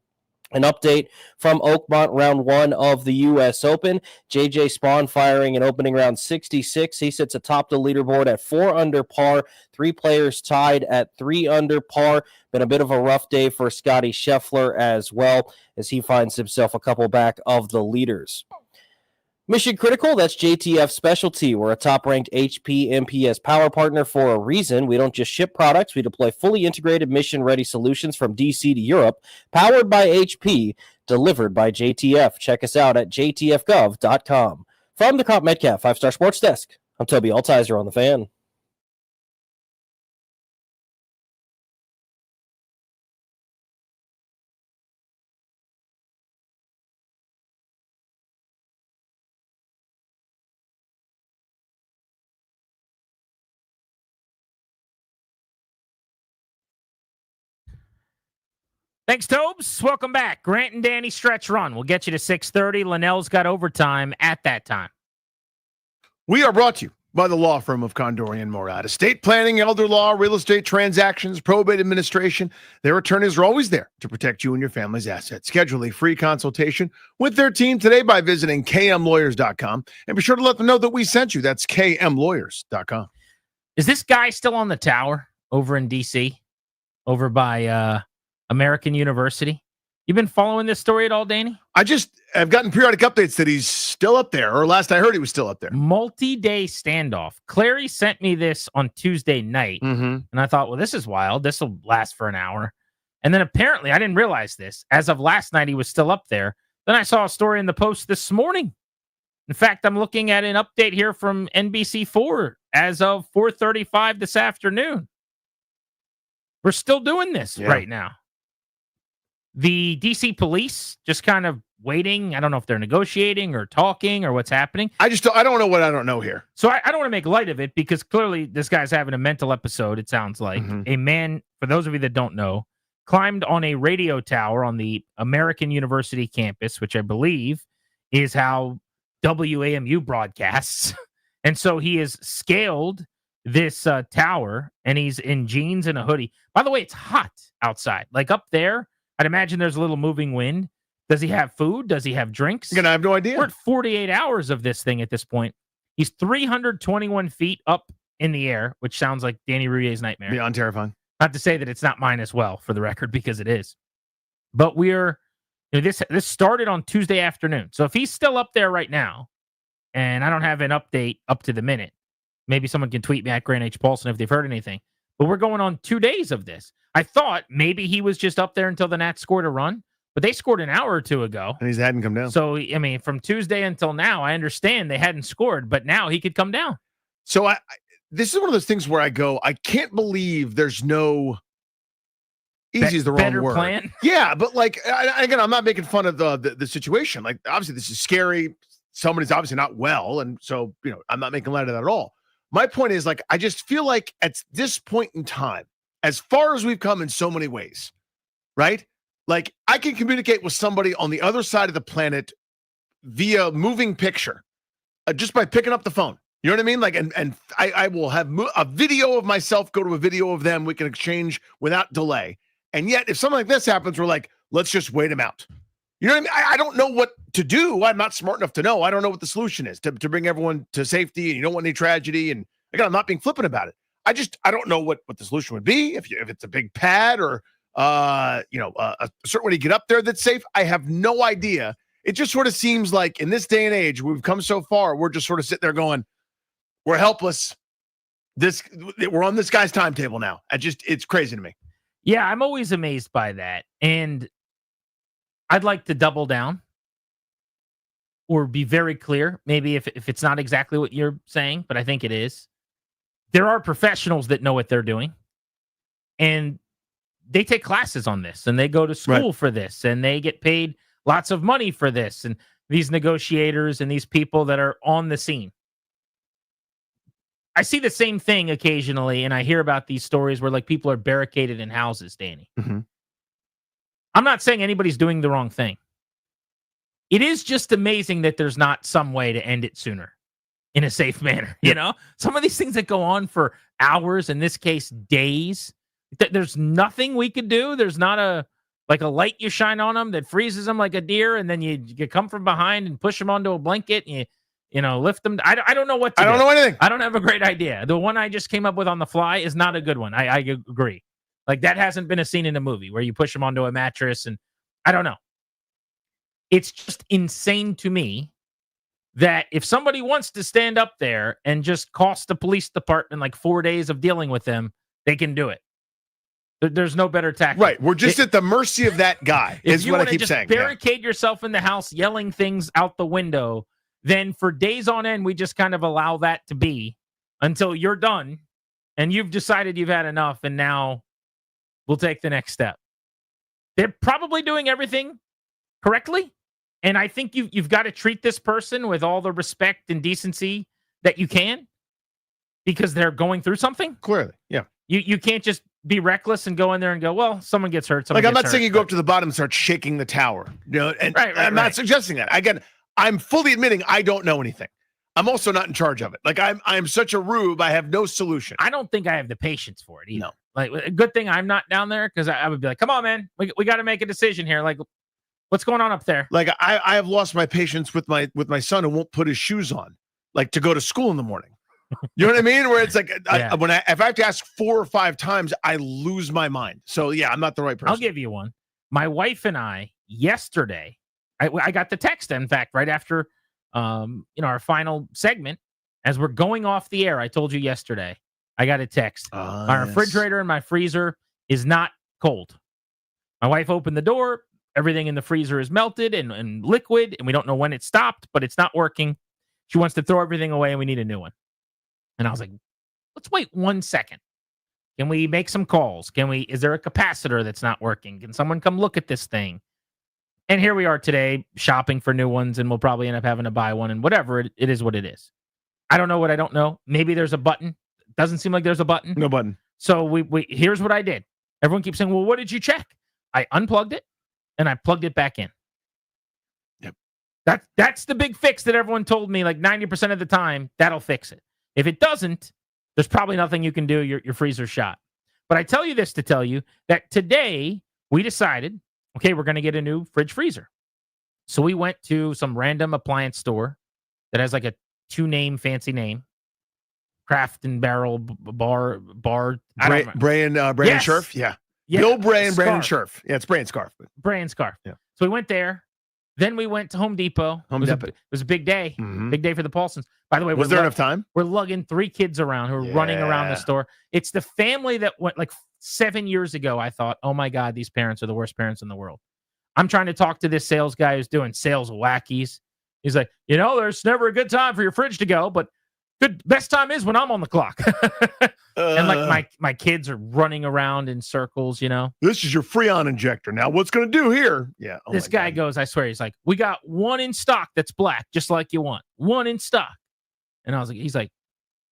An update from Oakmont, round 1 of the U.S. Open. J.J. Spawn firing in opening round 66. He sits atop the leaderboard at 4 under par. 3 players tied at 3 under par. Been a bit of a rough day for Scotty Scheffler as well, as he finds himself a couple back of the leaders. Mission Critical, that's JTF's specialty. We're a top-ranked HP MPS power partner for a reason. We don't just ship products. We deploy fully integrated mission-ready solutions from DC to Europe, powered by HP, delivered by JTF. Check us out at jtfgov.com. From the Crop Metcalf 5-Star Sports Desk, I'm Toby Altizer on the Fan. Thanks, Tobes. Welcome back. Grant and Danny stretch run. We'll get you to 6:30. Linnell's got overtime at that time. We are brought to you by the law firm of Condorian Morad. Estate planning, elder law, real estate transactions, probate administration. Their attorneys are always there to protect you and your family's assets. Schedule a free consultation with their team today by visiting kmlawyers.com. And be sure to let them know that we sent you. That's kmlawyers.com. Is this guy still on the tower over in D.C., over by American University? You've been following this story at all, Danny? I've gotten periodic updates that he's still up there, or last I heard he was still up there. Multi-day standoff. Clary sent me this on Tuesday night, and I thought, well, this is wild. This will last for an hour. And then apparently, I didn't realize this. As of last night, he was still up there. Then I saw a story in the Post this morning. In fact, I'm looking at an update here from NBC4 as of 4:35 this afternoon. We're still doing this right now. The DC police just kind of waiting. I don't know if they're negotiating or talking or what's happening. I don't know what I don't know here. So I don't want to make light of it because clearly this guy's having a mental episode, it sounds like. A man, for those of you that don't know, climbed on a radio tower on the American University campus, which I believe is how WAMU broadcasts. And so he has scaled this tower, and he's in jeans and a hoodie. By the way, it's hot outside. Like up there, I'd imagine there's a little moving wind. Does he have food? Does he have drinks? I have no idea. We're at 48 hours of this thing at this point. He's 321 feet up in the air, which sounds like Danny Rouillet's nightmare. Beyond terrifying. Not to say that it's not mine as well, for the record, because it is. But this started on Tuesday afternoon. So if he's still up there right now, and I don't have an update up to the minute, maybe someone can tweet me at Grant H. Paulson if they've heard anything. But we're going on 2 days of this. I thought maybe he was just up there until the Nats scored a run, but they scored an hour or two ago. And he hadn't come down. So, I mean, from Tuesday until now, I understand they hadn't scored, but now he could come down. So this is one of those things where I go, I can't believe there's no easy is the wrong better word. Plan? Yeah, but like, again, I'm not making fun of the situation. Like, obviously, this is scary. Somebody's obviously not well. And so, I'm not making light of that at all. My point is, like, I just feel like at this point in time, as far as we've come in so many ways, right? Like, I can communicate with somebody on the other side of the planet via moving picture, just by picking up the phone. You know what I mean? Like, and I will have a video of myself go to a video of them. We can exchange without delay. And yet, if something like this happens, we're like, let's just wait him out. You know what I mean? I don't know what to do. I'm not smart enough to know. I don't know what the solution is to bring everyone to safety, and you don't want any tragedy. And again, I'm not being flippant about it. I don't know what the solution would be if it's a big pad or a certain way to get up there that's safe. I have no idea. It just sort of seems like in this day and age, we've come so far, we're just sort of sitting there going, we're helpless. We're on this guy's timetable now. It's crazy to me. Yeah, I'm always amazed by that. And I'd like to double down or be very clear. Maybe if it's not exactly what you're saying, but I think it is. There are professionals that know what they're doing. And they take classes on this and they go to school for this and they get paid lots of money for this. And these negotiators and these people that are on the scene. I see the same thing occasionally, and I hear about these stories where like people are barricaded in houses, Danny. Mhm. I'm not saying anybody's doing the wrong thing. It is just amazing that there's not some way to end it sooner in a safe manner. You know, some of these things that go on for hours, in this case, days, there's nothing we could do. There's not a light you shine on them that freezes them like a deer, and then you come from behind and push them onto a blanket and you lift them. I don't know what to do. I don't know anything. I don't have a great idea. The one I just came up with on the fly is not a good one. I agree. Like that hasn't been a scene in a movie where you push them onto a mattress and I don't know. It's just insane to me that if somebody wants to stand up there and just cost the police department like 4 days of dealing with them, they can do it. There's no better tactic. Right. We're just at the mercy of that guy, is what I keep saying. Barricade yourself in the house, yelling things out the window. Then for days on end, we just kind of allow that to be until you're done and you've decided you've had enough. And now we'll take the next step. They're probably doing everything correctly. And I think you've got to treat this person with all the respect and decency that you can because they're going through something. Clearly. Yeah. You can't just be reckless and go in there and go, well, someone gets hurt. Like, I'm not saying you go up to the bottom and start shaking the tower. And I'm not suggesting that. Again, I'm fully admitting I don't know anything. I'm also not in charge of it. Like I'm such a rube. I have no solution. I don't think I have the patience for it either. No. Like a good thing I'm not down there because I would be like, come on, man, we got to make a decision here. Like, what's going on up there? Like I have lost my patience with my son who won't put his shoes on, like to go to school in the morning. You know what I mean? Where it's like if I have to ask 4 or 5 times, I lose my mind. So yeah, I'm not the right person. I'll give you one. My wife and I yesterday. I got the text, in fact, right after our final segment. As we're going off the air, I told you yesterday, I got a text. My refrigerator and my freezer is not cold. My wife opened the door. Everything in the freezer is melted and liquid, and we don't know when it stopped, but it's not working. She wants to throw everything away, and we need a new one. And I was like, let's wait 1 second. Can we make some calls? Is there a capacitor that's not working? Can someone come look at this thing? And here we are today shopping for new ones, and we'll probably end up having to buy one, and whatever, it is what it is. I don't know what I don't know. Maybe there's a button. Doesn't seem like there's a button. No button. So we here's what I did. Everyone keeps saying, well, what did you check? I unplugged it, and I plugged it back in. Yep. That's the big fix that everyone told me, like 90% of the time, that'll fix it. If it doesn't, there's probably nothing you can do. Your freezer's shot. But I tell you this to tell you that today we decided, okay, we're going to get a new fridge freezer. So we went to some random appliance store that has like a 2-name fancy name, Craft and Barrel Bar. Bray and Scherf. Yeah. Bill Bray and Brandon Scherf. Yeah, it's Bray and Scarf. Bray and Scarf. Yeah. So we went there. Then we went to Home Depot. It was a big day. Mm-hmm. Big day for the Paulsons. By the way, was there enough time? We're lugging 3 kids around who are running around the store. It's the family that went like 7 years ago. I thought, oh my God, these parents are the worst parents in the world. I'm trying to talk to this sales guy who's doing sales wackies. He's like, there's never a good time for your fridge to go, but best time is when I'm on the clock. And like my kids are running around in circles, This is your Freon injector. Now what's going to do here? Yeah. Oh this guy goes, I swear, he's like, we got one in stock that's black, just like you want. One in stock. And I was like, he's like,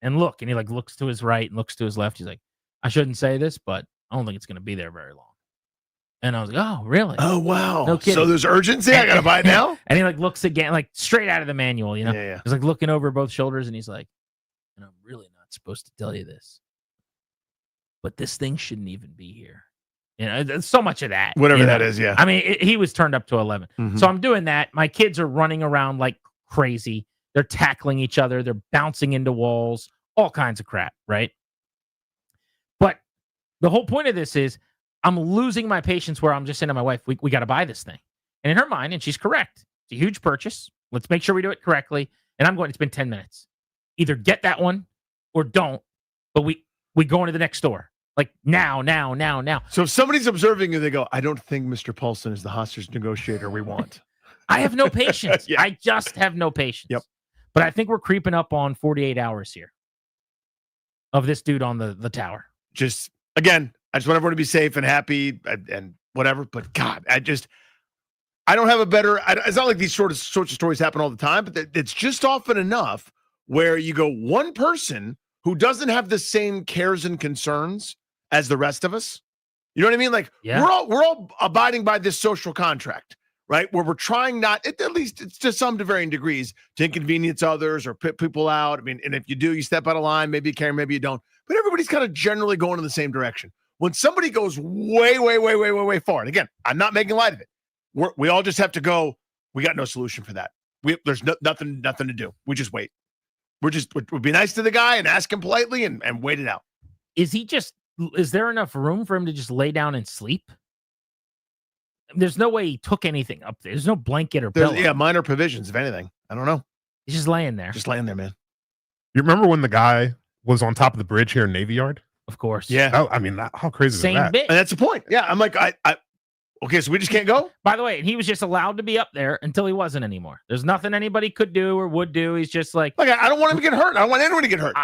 and look, and he like looks to his right and looks to his left. He's like, I shouldn't say this, but I don't think it's going to be there very long. And I was like, oh, really? Oh, wow. No kidding. So there's urgency? I got to buy it now? And he like looks again, like straight out of the manual, Yeah. He's like looking over both shoulders and he's like, and I'm really not supposed to tell you this, but this thing shouldn't even be here. There's so much of that. Whatever that is, yeah. I mean, he was turned up to 11. Mm-hmm. So I'm doing that. My kids are running around like crazy. They're tackling each other. They're bouncing into walls, all kinds of crap, right? But the whole point of this is I'm losing my patience where I'm just saying to my wife, we got to buy this thing. And in her mind, and she's correct, it's a huge purchase. Let's make sure we do it correctly. And I'm going, it's been 10 minutes. Either get that one or don't, but we go into the next store. Like now. So if somebody's observing you, they go, I don't think Mr. Paulson is the hostage negotiator we want. I have no patience. Yeah. I just have no patience. Yep. But I think we're creeping up on 48 hours here of this dude on the tower. Just, again, I just want everyone to be safe and happy and whatever. But God, I don't have a better, it's not like these sorts of stories happen all the time, but it's just often enough where you go, one person who doesn't have the same cares and concerns as the rest of us. You know what I mean? Like Yeah. we're all abiding by this social contract, right? Where we're trying not, at least it's to some varying degrees, to inconvenience others or put people out. I mean, and if you do, you step out of line, maybe you care, maybe you don't. But everybody's kind of generally going in the same direction. When somebody goes way far, and again, I'm not making light of it. We all just have to go, we got no solution for that. There's nothing to do. We just wait. We'll be nice to the guy and ask him politely and wait it out. Is there enough room for him to just lay down and sleep? There's no way he took anything up there. There's no blanket or pillow. Yeah, minor provisions, if anything. I don't know. He's just laying there. Just laying there, man. You remember when the guy was on top of the bridge here in Navy Yard? Of course. Yeah. I mean, how crazy Same is that? bit. And that's the point. Yeah, I'm like, okay, so we just can't go? By the way, he was just allowed to be up there until he wasn't anymore. There's nothing anybody could do or would do. He's just like, I don't want him to get hurt. I don't want anyone to get hurt.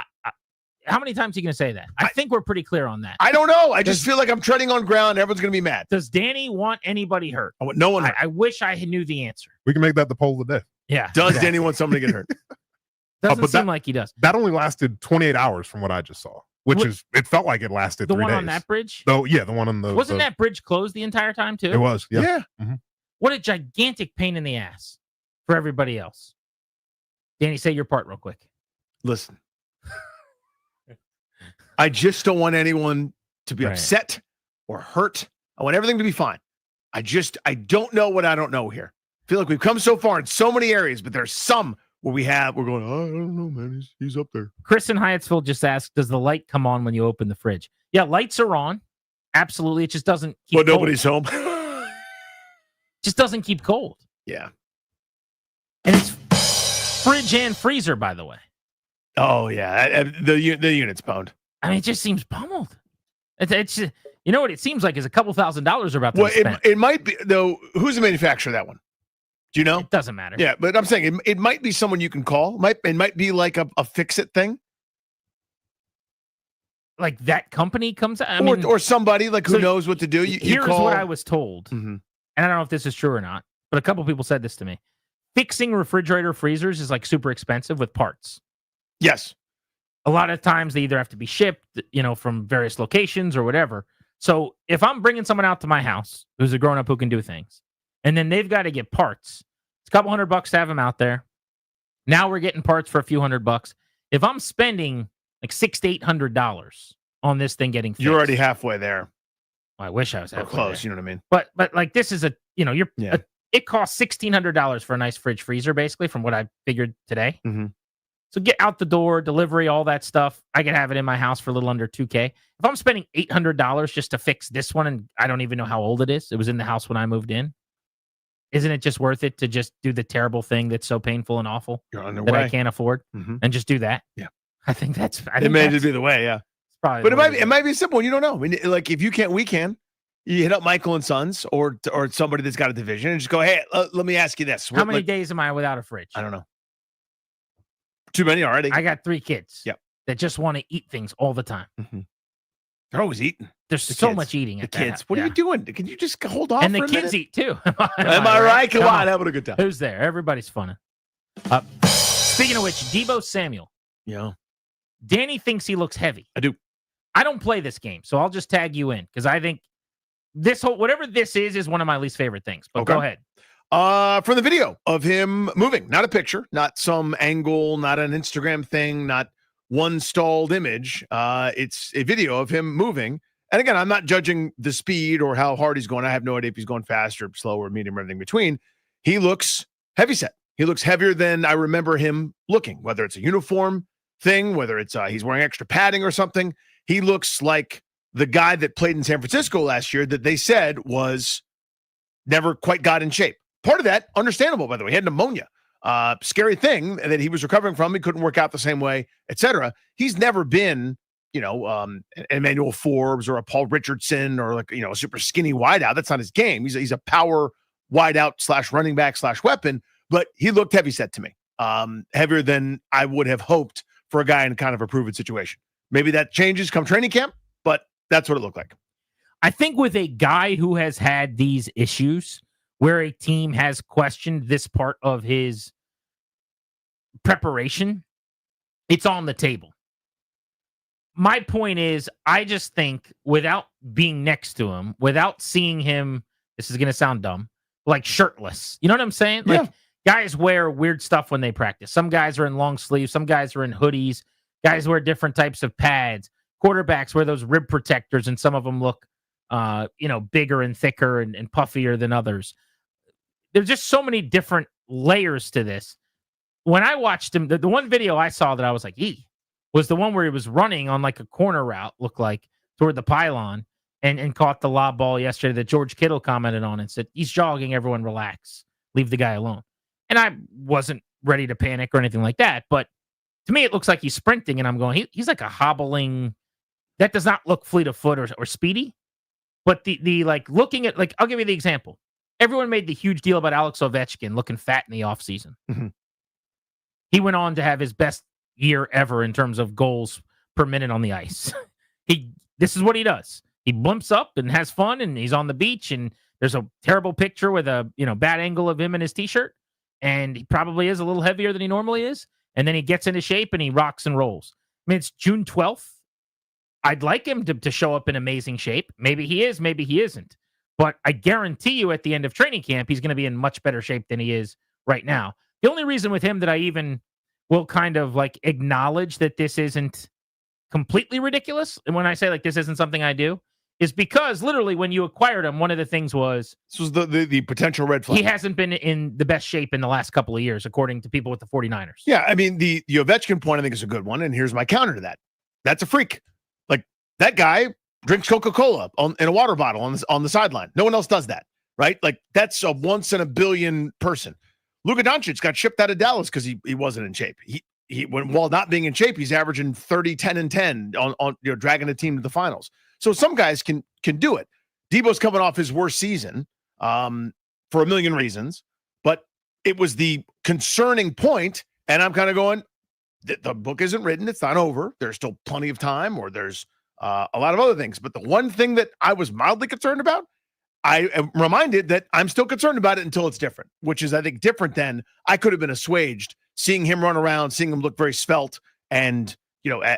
how many times are you going to say that? I think we're pretty clear on that. I don't know. I just feel like I'm treading on ground. Everyone's going to be mad. Does Danny want anybody hurt? I want no one hurt. I wish I knew the answer. We can make that the poll of the day. Yeah. Does Danny want somebody to get hurt? Doesn't but seem like he does. That only lasted 28 hours from what I just saw, it felt like it lasted The 3 one days. on that bridge? Though, yeah, the one on the. Wasn't that bridge closed the entire time too? It was. Yeah. Yeah. Mm-hmm. What a gigantic pain in the ass for everybody else. Danny, say your part real quick. Listen. I just don't want anyone to be Right. upset or hurt. I want everything to be fine. I don't know what I don't know here. I feel like we've come so far in so many areas, but there's some where we're going, oh, I don't know, man. He's up there. Chris in Hyattsville just asked, does the light come on when you open the fridge? Yeah, lights are on. Absolutely. It just doesn't keep But nobody's home. Just doesn't keep cold. Yeah. And it's fridge and freezer, by the way. Oh, yeah. The unit's boned. I mean, it just seems pummeled. It's just, you know what it seems like is a couple $1,000s are about to Well, be spent. it might be, though. Who's the manufacturer of that one? Do you know? It doesn't matter. Yeah, but I'm saying it might be someone you can call. It might be like a fix-it thing. Like that company comes out. Or somebody like who so knows what to do. You here's call. what I was told. Mhm. And I don't know if this is true or not, but a couple people said this to me. Fixing refrigerator freezers is like super expensive with parts. Yes. A lot of times they either have to be shipped, from various locations or whatever. So if I'm bringing someone out to my house who's a grown up who can do things, and then they've got to get parts, it's a couple $100 to have them out there. Now we're getting parts for a few $100. If I'm spending like $600 to $800 on this thing getting fixed, You're already halfway there. I wish I was Or halfway close. there. You know what I mean? But like this is it costs $1,600 for a nice fridge freezer, basically, from what I figured today. Mhm. So get out the door, delivery, all that stuff. I can have it in my house for a little under $2,000. If I'm spending $800 just to fix this one, and I don't even know how old it is, it was in the house when I moved in. Isn't it just worth it to just do the terrible thing that's so painful and awful You're on your that way. I can't afford, Mhm. and just do that? Yeah. I think that's. It may just be the way. Yeah. Probably But the way to it do might be simple. You don't know. I mean, like if you can't, we can. You hit up Michael and Sons or somebody that's got a division and just go, hey, let me ask you this. How many days am I without a fridge? I don't know. Too many already. I got 3 kids. Yep. That just want to eat things all the time. They're always eating. There's The so kids. much eating. The at that kids. house. What are Yeah. you doing? Can you just hold off? And for the a kids minute? eat too. Am I right? Come on, having a good time. Who's there? Everybody's funny. Speaking of which, Deebo Samuel. Yeah. Danny thinks he looks heavy. I do. I don't play this game, so I'll just tag you in because I think this whole whatever this is one of my least favorite things. But go ahead. From the video of him moving, not a picture, not some angle, not an Instagram thing, not one stalled image. It's a video of him moving. And again, I'm not judging the speed or how hard he's going. I have no idea if he's going fast or slow or medium or anything between. He looks heavyset. He looks heavier than I remember him looking, whether it's a uniform thing, whether it's he's wearing extra padding or something. He looks like the guy that played in San Francisco last year that they said was never quite got in shape. Part of that, understandable, by the way. He had pneumonia. Scary thing that he was recovering from. He couldn't work out the same way, etc. He's never been Emmanuel Forbes or a Paul Richardson or like, a super skinny wideout. That's not his game. He's a power wideout / running back / weapon, but he looked heavy set to me. Heavier than I would have hoped for a guy in kind of a proven situation. Maybe that changes come training camp, but that's what it looked like. I think with a guy who has had these issues where a team has questioned this part of his preparation, it's on the table. My point is, I just think without being next to him, without seeing him, this is going to sound dumb, like shirtless. You know what I'm saying? Like guys wear weird stuff when they practice. Some guys are in long sleeves. Some guys are in hoodies. Guys wear different types of pads. Quarterbacks wear those rib protectors, and some of them look, bigger and thicker and puffier than others. There's just so many different layers to this. When I watched him, the one video I saw that I was like, was the one where he was running on like a corner route, looked like, toward the pylon, and caught the lob ball yesterday that George Kittle commented on and said, he's jogging, everyone relax, leave the guy alone. And I wasn't ready to panic or anything like that, but to me, it looks like he's sprinting, and I'm going, he's like a hobbling, that does not look fleet of foot or speedy, but the like looking at, like, I'll give you the example. Everyone made the huge deal about Alex Ovechkin looking fat in the offseason. Mm-hmm. He went on to have his best year ever in terms of goals per minute on the ice. This is what he does. He blimps up and has fun, and he's on the beach, and there's a terrible picture with a bad angle of him in his t-shirt, and he probably is a little heavier than he normally is, and then he gets into shape and he rocks and rolls. I mean, it's June 12th. I'd like him to show up in amazing shape. Maybe he is, maybe he isn't. But I guarantee you at the end of training camp, he's going to be in much better shape than he is right now. The only reason with him that I even will kind of like acknowledge that this isn't completely ridiculous, and when I say like this isn't something I do, is because literally when you acquired him, one of the things was this was the potential red flag. He hasn't been in the best shape in the last couple of years, according to people with the 49ers. Yeah, I mean, the Ovechkin point I think is a good one, and here's my counter to that. That's a freak. Like, that guy drinks Coca-Cola in a water bottle on the sideline. No one else does that, right? Like, that's a once in a billion person. Luka Doncic got shipped out of Dallas because he wasn't in shape. While not being in shape, he's averaging 30, 10, and 10 on dragging a team to the finals. So some guys can do it. Debo's coming off his worst season for a million reasons, but it was the concerning point, and I'm kind of going, the book isn't written. It's not over. There's still plenty of time, or there's a lot of other things. But the one thing that I was mildly concerned about, I am reminded that I'm still concerned about it until it's different, which is, I think, different than I could have been assuaged seeing him run around, seeing him look very svelte, and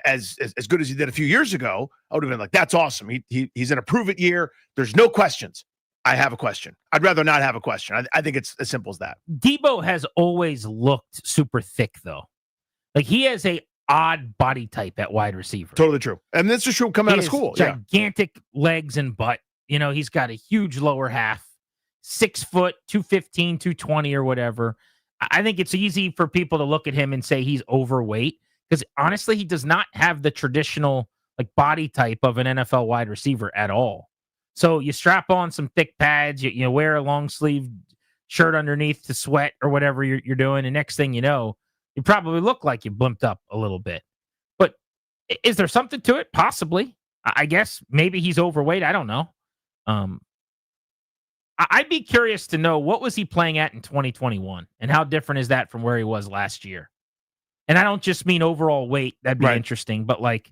as good as he did a few years ago. I would have been like, that's awesome. He's in a prove it year. There's no questions. I have a question. I'd rather not have a question. I think it's as simple as that. Debo has always looked super thick, though. Like, he has a odd body type at wide receiver. Totally true. And this is true coming out of school. Gigantic legs and butt. He's got a huge lower half, 6 foot, 215, 220 or whatever. I think it's easy for people to look at him and say he's overweight, because honestly, he does not have the traditional like body type of an NFL wide receiver at all. So you strap on some thick pads, you wear a long sleeve shirt underneath to sweat or whatever you're doing, and next thing you know, you probably look like you blimped up a little bit. But is there something to it? Possibly. I guess maybe he's overweight. I don't know. I'd be curious to know, what was he playing at in 2021, and how different is that from where he was last year? And I don't just mean overall weight. That'd be interesting, but like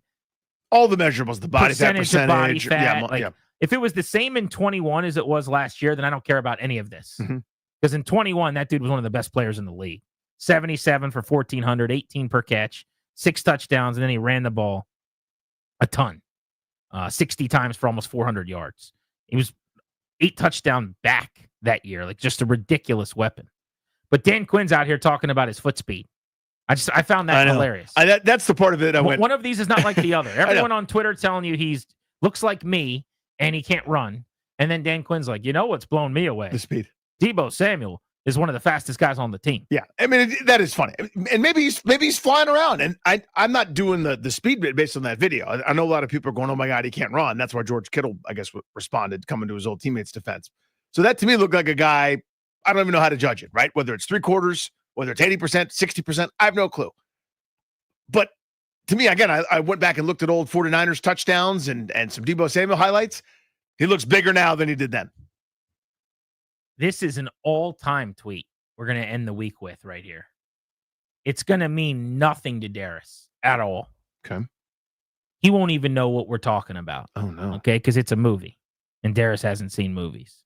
all the measurables, the body fat percentage, of body fat. If it was the same in 21 as it was last year, then I don't care about any of this. Because in 21, that dude was one of the best players in the league. 77 for 1,400, 18 per catch, 6 touchdowns, and then he ran the ball a ton, 60 times for almost 400 yards. He was 8 touchdown back that year, like just a ridiculous weapon. But Dan Quinn's out here talking about his foot speed. I found that hilarious. That's the part of it. One of these is not like the other. Everyone on Twitter telling you he's looks like me and he can't run. And then Dan Quinn's like, what's blown me away? The speed. Debo Samuel is one of the fastest guys on the team. Yeah. I mean, that is funny. And maybe he's flying around. And I'm not doing the speed bit based on that video. I know a lot of people are going, oh my God, he can't run. That's why George Kittle, I guess, responded, coming to his old teammate's defense. So that to me looked like a guy, I don't even know how to judge it, right? Whether it's 3/4, whether it's 80%, 60%, I have no clue. But to me, again, I went back and looked at old 49ers touchdowns and some Deebo Samuel highlights. He looks bigger now than he did then. This is an all-time tweet we're going to end the week with right here. It's going to mean nothing to Darius at all. Okay. He won't even know what we're talking about. Oh, no. Okay, because it's a movie, and Darius hasn't seen movies.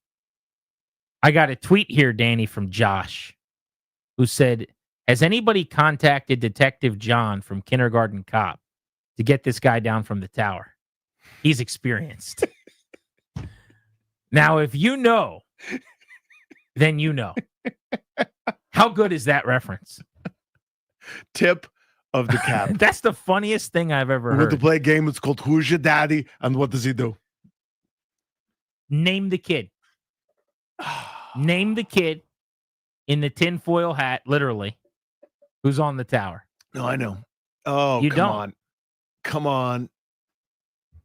I got a tweet here, Danny, from Josh, who said, has anybody contacted Detective John from Kindergarten Cop to get this guy down from the tower? He's experienced. Now, if you know, then you know. How good is that reference? Tip of the cap. That's the funniest thing I've ever We're going heard. to play a game. It's called Who's Your Daddy? And what does he do? Name the kid. Name the kid in the tinfoil hat, literally, who's on the tower. No, I know. Oh, You come don't. on. Come on. I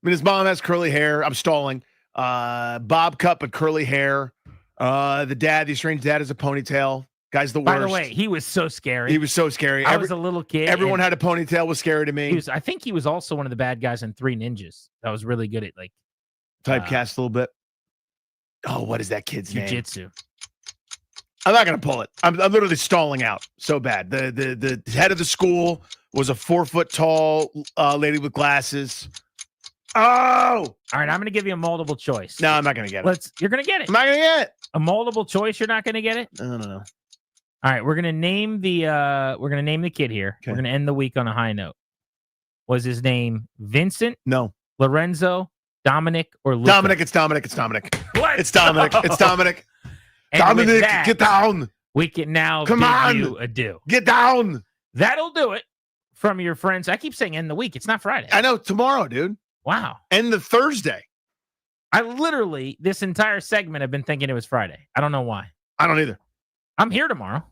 mean, his mom has curly hair. I'm stalling. Bob cut, but curly hair. The strange dad, has a ponytail. Guy's the worst. By the way, he was so scary. He was so scary. I was a little kid. Everyone and had a ponytail. Was scary to me. I think he was also one of the bad guys in Three Ninjas. That was really good at like Typecast a little bit. Oh, what is that kid's name? jiu-jitsu. I'm not going to pull it. I'm literally stalling out so bad. The head of the school was a 4 foot tall lady with glasses. Oh, All right, I'm going to give you a multiple choice. no, I'm not going to get it. You're going to get it. I'm not going to get it. A multiple choice, you're not going to get it? I don't know. All right, we're going to name the kid here. Okay. We're going to end the week on a high note. Was his name Vincent, No. Lorenzo, Dominic, or Luca? Dominic, it's Dominic. It's Dominic. Let's It's Dominic. go. It's Dominic. And with Dominic, that, get down. we can now Come bid on. you adieu. Get down. That'll do it from your friends. I keep saying end the week. It's not Friday. I know. Tomorrow, dude. Wow. And the Thursday. I literally, this entire segment, I've been thinking it was Friday. I don't know why. I don't either. I'm here tomorrow,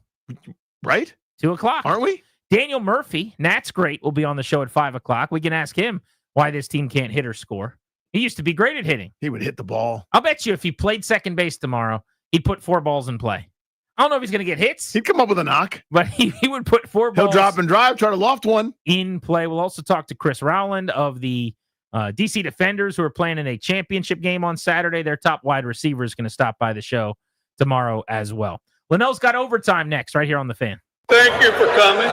Right? 2:00. Aren't we? Daniel Murphy, Nat's great, will be on the show at 5:00. We can ask him why this team can't hit or score. He used to be great at hitting. He would hit the ball. I'll bet you if he played second base tomorrow, he'd put 4 balls in play. I don't know if he's going to get hits, He'd come up with a knock. but he would put 4 He'll balls drop and drive, try to loft one. in play. We'll also talk to Chris Rowland of the DC Defenders, who are playing in a championship game on Saturday. Their top wide receiver is going to stop by the show tomorrow as well. Linnell's got overtime next, right here on The Fan. Thank you for coming.